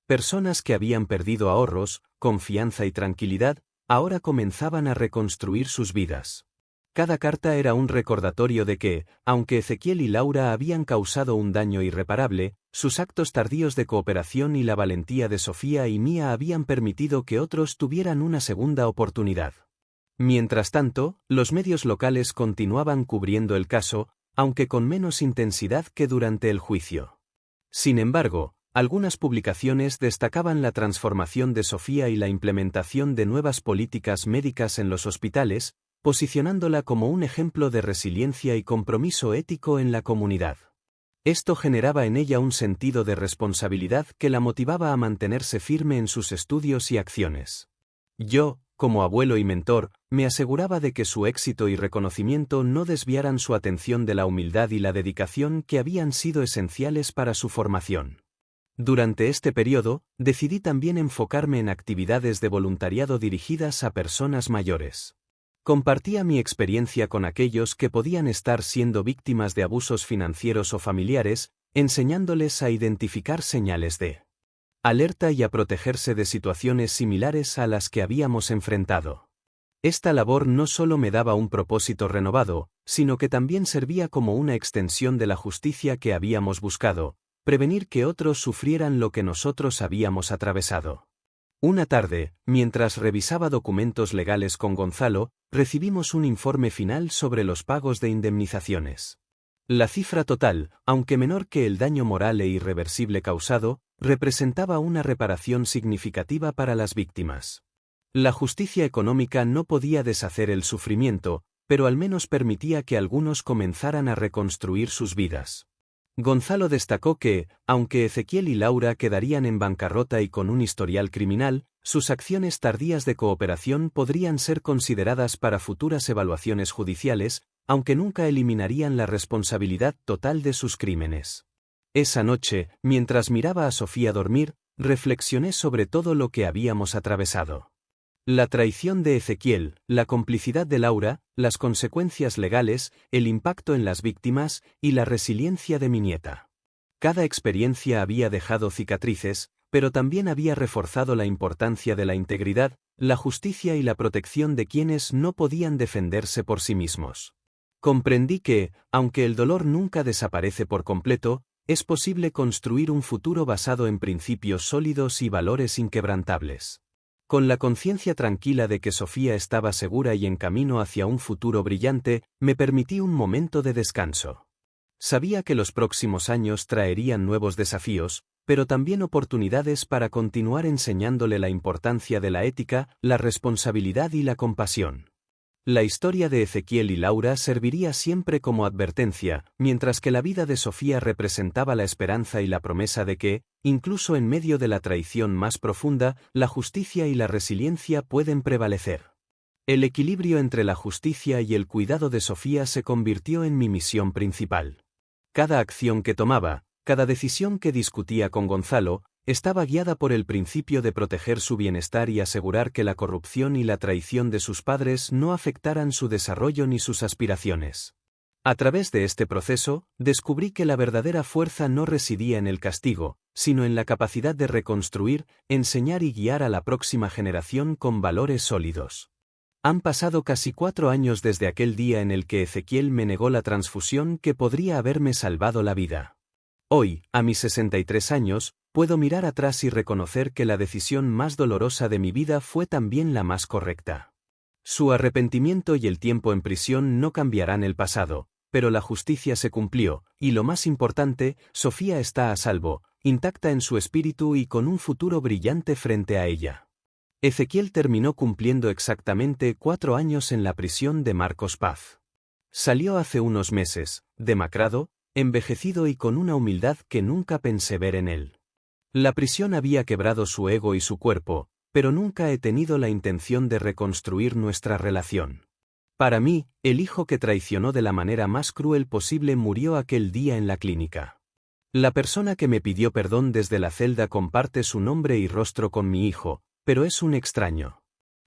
Personas que habían perdido ahorros, confianza y tranquilidad, ahora comenzaban a reconstruir sus vidas. Cada carta era un recordatorio de que, aunque Ezequiel y Laura habían causado un daño irreparable, sus actos tardíos de cooperación y la valentía de Sofía y Mía habían permitido que otros tuvieran una segunda oportunidad. Mientras tanto, los medios locales continuaban cubriendo el caso, aunque con menos intensidad que durante el juicio. Sin embargo, algunas publicaciones destacaban la transformación de Sofía y la implementación de nuevas políticas médicas en los hospitales, posicionándola como un ejemplo de resiliencia y compromiso ético en la comunidad. Esto generaba en ella un sentido de responsabilidad que la motivaba a mantenerse firme en sus estudios y acciones. Yo, como abuelo y mentor, me aseguraba de que su éxito y reconocimiento no desviaran su atención de la humildad y la dedicación que habían sido esenciales para su formación. Durante este periodo, decidí también enfocarme en actividades de voluntariado dirigidas a personas mayores. Compartía mi experiencia con aquellos que podían estar siendo víctimas de abusos financieros o familiares, enseñándoles a identificar señales de alerta y a protegerse de situaciones similares a las que habíamos enfrentado. Esta labor no solo me daba un propósito renovado, sino que también servía como una extensión de la justicia que habíamos buscado, prevenir que otros sufrieran lo que nosotros habíamos atravesado. Una tarde, mientras revisaba documentos legales con Gonzalo, recibimos un informe final sobre los pagos de indemnizaciones. La cifra total, aunque menor que el daño moral e irreversible causado, representaba una reparación significativa para las víctimas. La justicia económica no podía deshacer el sufrimiento, pero al menos permitía que algunos comenzaran a reconstruir sus vidas. Gonzalo destacó que, aunque Ezequiel y Laura quedarían en bancarrota y con un historial criminal, sus acciones tardías de cooperación podrían ser consideradas para futuras evaluaciones judiciales, aunque nunca eliminarían la responsabilidad total de sus crímenes. Esa noche, mientras miraba a Sofía dormir, reflexioné sobre todo lo que habíamos atravesado. La traición de Ezequiel, la complicidad de Laura, las consecuencias legales, el impacto en las víctimas y la resiliencia de mi nieta. Cada experiencia había dejado cicatrices, pero también había reforzado la importancia de la integridad, la justicia y la protección de quienes no podían defenderse por sí mismos. Comprendí que, aunque el dolor nunca desaparece por completo, es posible construir un futuro basado en principios sólidos y valores inquebrantables. Con la conciencia tranquila de que Sofía estaba segura y en camino hacia un futuro brillante, me permití un momento de descanso. Sabía que los próximos años traerían nuevos desafíos, pero también oportunidades para continuar enseñándole la importancia de la ética, la responsabilidad y la compasión. La historia de Ezequiel y Laura serviría siempre como advertencia, mientras que la vida de Sofía representaba la esperanza y la promesa de que, incluso en medio de la traición más profunda, la justicia y la resiliencia pueden prevalecer. El equilibrio entre la justicia y el cuidado de Sofía se convirtió en mi misión principal. Cada acción que tomaba, cada decisión que discutía con Gonzalo, estaba guiada por el principio de proteger su bienestar y asegurar que la corrupción y la traición de sus padres no afectaran su desarrollo ni sus aspiraciones. A través de este proceso, descubrí que la verdadera fuerza no residía en el castigo, sino en la capacidad de reconstruir, enseñar y guiar a la próxima generación con valores sólidos. Han pasado casi 4 años desde aquel día en el que Ezequiel me negó la transfusión que podría haberme salvado la vida. Hoy, a mis 63 años, puedo mirar atrás y reconocer que la decisión más dolorosa de mi vida fue también la más correcta. Su arrepentimiento y el tiempo en prisión no cambiarán el pasado, pero la justicia se cumplió, y lo más importante, Sofía está a salvo, intacta en su espíritu y con un futuro brillante frente a ella. Ezequiel terminó cumpliendo exactamente 4 años en la prisión de Marcos Paz. Salió hace unos meses, demacrado, envejecido y con una humildad que nunca pensé ver en él. La prisión había quebrado su ego y su cuerpo, pero nunca he tenido la intención de reconstruir nuestra relación. Para mí, el hijo que traicionó de la manera más cruel posible murió aquel día en la clínica. La persona que me pidió perdón desde la celda comparte su nombre y rostro con mi hijo, pero es un extraño.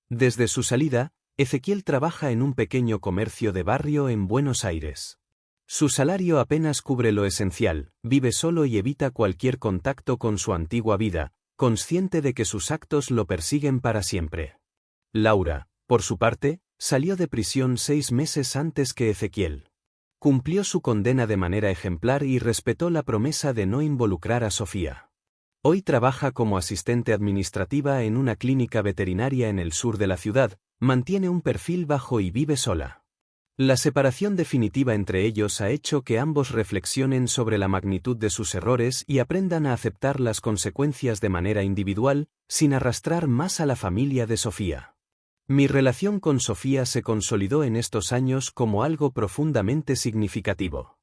Desde su salida, Ezequiel trabaja en un pequeño comercio de barrio en Buenos Aires. Su salario apenas cubre lo esencial, vive solo y evita cualquier contacto con su antigua vida, consciente de que sus actos lo persiguen para siempre. Laura, por su parte, salió de prisión 6 meses antes que Ezequiel. Cumplió su condena de manera ejemplar y respetó la promesa de no involucrar a Sofía. Hoy trabaja como asistente administrativa en una clínica veterinaria en el sur de la ciudad, mantiene un perfil bajo y vive sola. La separación definitiva entre ellos ha hecho que ambos reflexionen sobre la magnitud de sus errores y aprendan a aceptar las consecuencias de manera individual, sin arrastrar más a la familia de Sofía. Mi relación con Sofía se consolidó en estos años como algo profundamente significativo.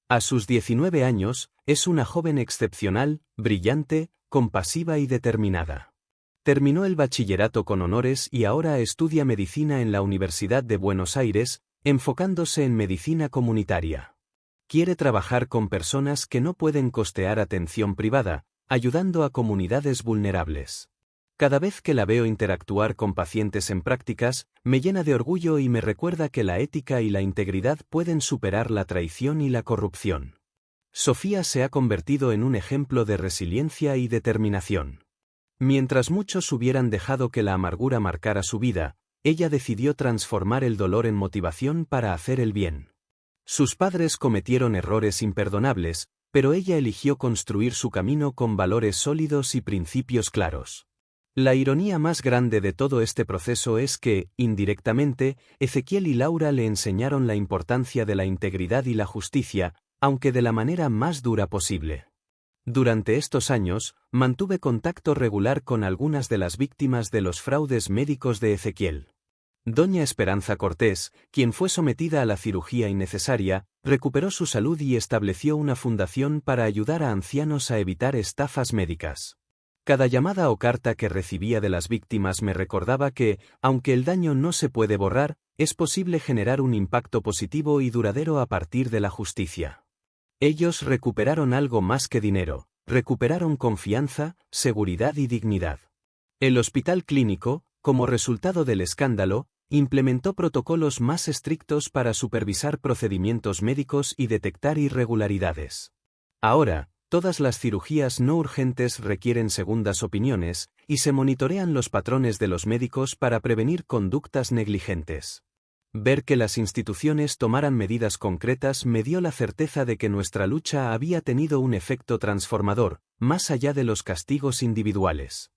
A sus 19 años, es una joven excepcional, brillante, compasiva y determinada. Terminó el bachillerato con honores y ahora estudia medicina en la Universidad de Buenos Aires, enfocándose en medicina comunitaria. Quiere trabajar con personas que no pueden costear atención privada, ayudando a comunidades vulnerables. Cada vez que la veo interactuar con pacientes en prácticas, me llena de orgullo y me recuerda que la ética y la integridad pueden superar la traición y la corrupción. Sofía se ha convertido en un ejemplo de resiliencia y determinación. Mientras muchos hubieran dejado que la amargura marcara su vida, ella decidió transformar el dolor en motivación para hacer el bien. Sus padres cometieron errores imperdonables, pero ella eligió construir su camino con valores sólidos y principios claros. La ironía más grande de todo este proceso es que, indirectamente, Ezequiel y Laura le enseñaron la importancia de la integridad y la justicia, aunque de la manera más dura posible. Durante estos años, mantuve contacto regular con algunas de las víctimas de los fraudes médicos de Ezequiel. Doña Esperanza Cortés, quien fue sometida a la cirugía innecesaria, recuperó su salud y estableció una fundación para ayudar a ancianos a evitar estafas médicas. Cada llamada o carta que recibía de las víctimas me recordaba que, aunque el daño no se puede borrar, es posible generar un impacto positivo y duradero a partir de la justicia. Ellos recuperaron algo más que dinero, recuperaron confianza, seguridad y dignidad. El hospital clínico, como resultado del escándalo, implementó protocolos más estrictos para supervisar procedimientos médicos y detectar irregularidades. Ahora, todas las cirugías no urgentes requieren segundas opiniones, y se monitorean los patrones de los médicos para prevenir conductas negligentes. Ver que las instituciones tomaran medidas concretas me dio la certeza de que nuestra lucha había tenido un efecto transformador, más allá de los castigos individuales.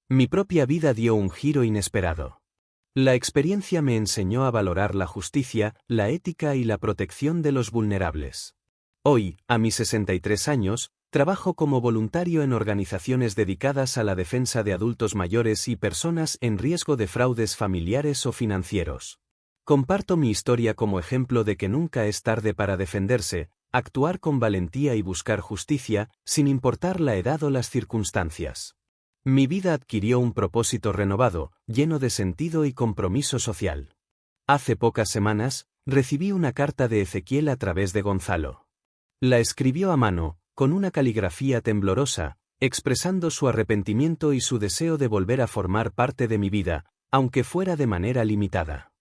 Mi propia vida dio un giro inesperado. La experiencia me enseñó a valorar la justicia, la ética y la protección de los vulnerables. Hoy, a mis 63 años, trabajo como voluntario en organizaciones dedicadas a la defensa de adultos mayores y personas en riesgo de fraudes familiares o financieros. Comparto mi historia como ejemplo de que nunca es tarde para defenderse, actuar con valentía y buscar justicia, sin importar la edad o las circunstancias. Mi vida adquirió un propósito renovado, lleno de sentido y compromiso social. Hace pocas semanas, recibí una carta de Ezequiel a través de Gonzalo. La escribió a mano, con una caligrafía temblorosa, expresando su arrepentimiento y su deseo de volver a formar parte de mi vida, aunque fuera de manera limitada.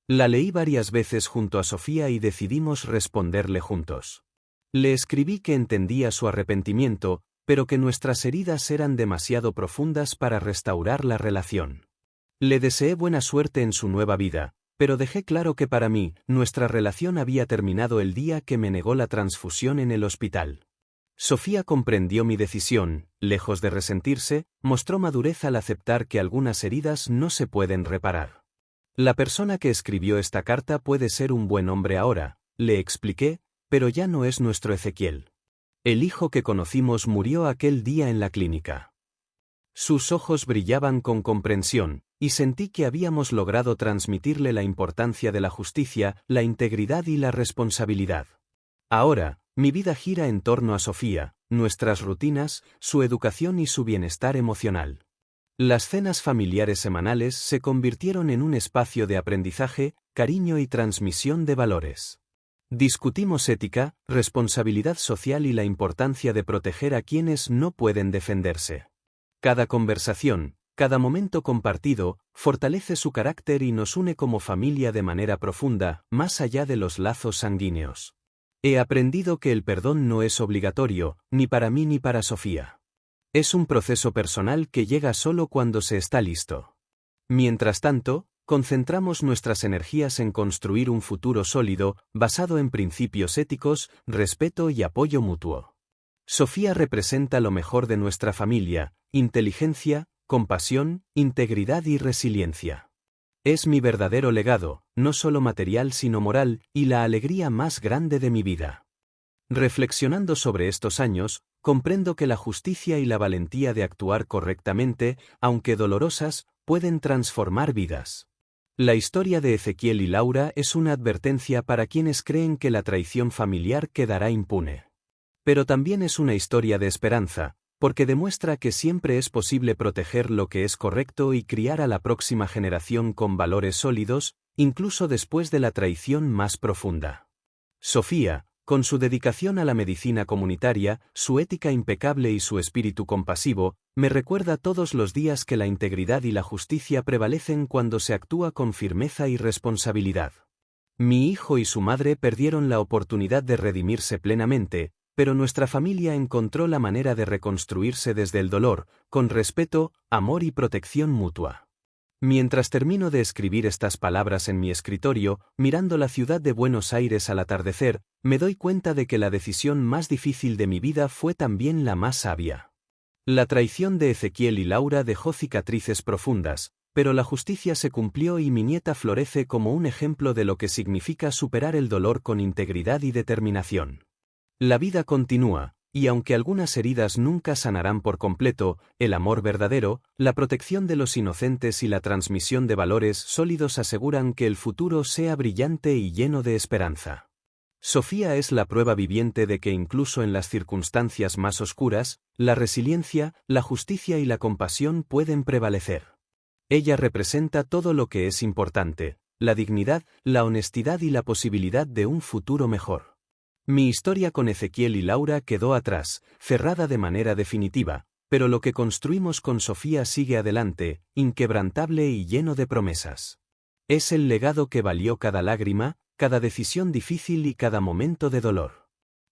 La leí varias veces junto a Sofía y decidimos responderle juntos. Le escribí que entendía su arrepentimiento, pero que nuestras heridas eran demasiado profundas para restaurar la relación. Le deseé buena suerte en su nueva vida, pero dejé claro que para mí, nuestra relación había terminado el día que me negó la transfusión en el hospital. Sofía comprendió mi decisión, lejos de resentirse, mostró madurez al aceptar que algunas heridas no se pueden reparar. La persona que escribió esta carta puede ser un buen hombre ahora, le expliqué, pero ya no es nuestro Ezequiel. El hijo que conocimos murió aquel día en la clínica. Sus ojos brillaban con comprensión, y sentí que habíamos logrado transmitirle la importancia de la justicia, la integridad y la responsabilidad. Ahora, mi vida gira en torno a Sofía, nuestras rutinas, su educación y su bienestar emocional. Las cenas familiares semanales se convirtieron en un espacio de aprendizaje, cariño y transmisión de valores. Discutimos ética, responsabilidad social y la importancia de proteger a quienes no pueden defenderse. Cada conversación, cada momento compartido, fortalece su carácter y nos une como familia de manera profunda, más allá de los lazos sanguíneos. He aprendido que el perdón no es obligatorio, ni para mí ni para Sofía. Es un proceso personal que llega solo cuando se está listo. Mientras tanto, concentramos nuestras energías en construir un futuro sólido, basado en principios éticos, respeto y apoyo mutuo. Sofía representa lo mejor de nuestra familia: inteligencia, compasión, integridad y resiliencia. Es mi verdadero legado, no solo material sino moral, y la alegría más grande de mi vida. Reflexionando sobre estos años, comprendo que la justicia y la valentía de actuar correctamente, aunque dolorosas, pueden transformar vidas. La historia de Ezequiel y Laura es una advertencia para quienes creen que la traición familiar quedará impune. Pero también es una historia de esperanza, porque demuestra que siempre es posible proteger lo que es correcto y criar a la próxima generación con valores sólidos, incluso después de la traición más profunda. Sofía, con su dedicación a la medicina comunitaria, su ética impecable y su espíritu compasivo, me recuerda todos los días que la integridad y la justicia prevalecen cuando se actúa con firmeza y responsabilidad. Mi hijo y su madre perdieron la oportunidad de redimirse plenamente, pero nuestra familia encontró la manera de reconstruirse desde el dolor, con respeto, amor y protección mutua. Mientras termino de escribir estas palabras en mi escritorio, mirando la ciudad de Buenos Aires al atardecer, me doy cuenta de que la decisión más difícil de mi vida fue también la más sabia. La traición de Ezequiel y Laura dejó cicatrices profundas, pero la justicia se cumplió y mi nieta florece como un ejemplo de lo que significa superar el dolor con integridad y determinación. La vida continúa, y aunque algunas heridas nunca sanarán por completo, el amor verdadero, la protección de los inocentes y la transmisión de valores sólidos aseguran que el futuro sea brillante y lleno de esperanza. Sofía es la prueba viviente de que incluso en las circunstancias más oscuras, la resiliencia, la justicia y la compasión pueden prevalecer. Ella representa todo lo que es importante: la dignidad, la honestidad y la posibilidad de un futuro mejor. Mi historia con Ezequiel y Laura quedó atrás, cerrada de manera definitiva, pero lo que construimos con Sofía sigue adelante, inquebrantable y lleno de promesas. Es el legado que valió cada lágrima, cada decisión difícil y cada momento de dolor.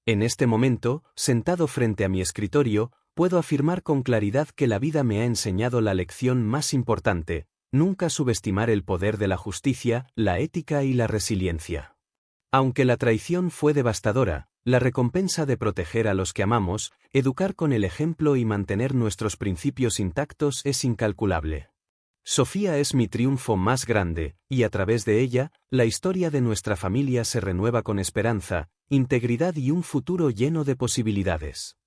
En este momento, sentado frente a mi escritorio, puedo afirmar con claridad que la vida me ha enseñado la lección más importante: nunca subestimar el poder de la justicia, la ética y la resiliencia. Aunque la traición fue devastadora, la recompensa de proteger a los que amamos, educar con el ejemplo y mantener nuestros principios intactos es incalculable. Sofía es mi triunfo más grande, y a través de ella, la historia de nuestra familia se renueva con esperanza, integridad y un futuro lleno de posibilidades.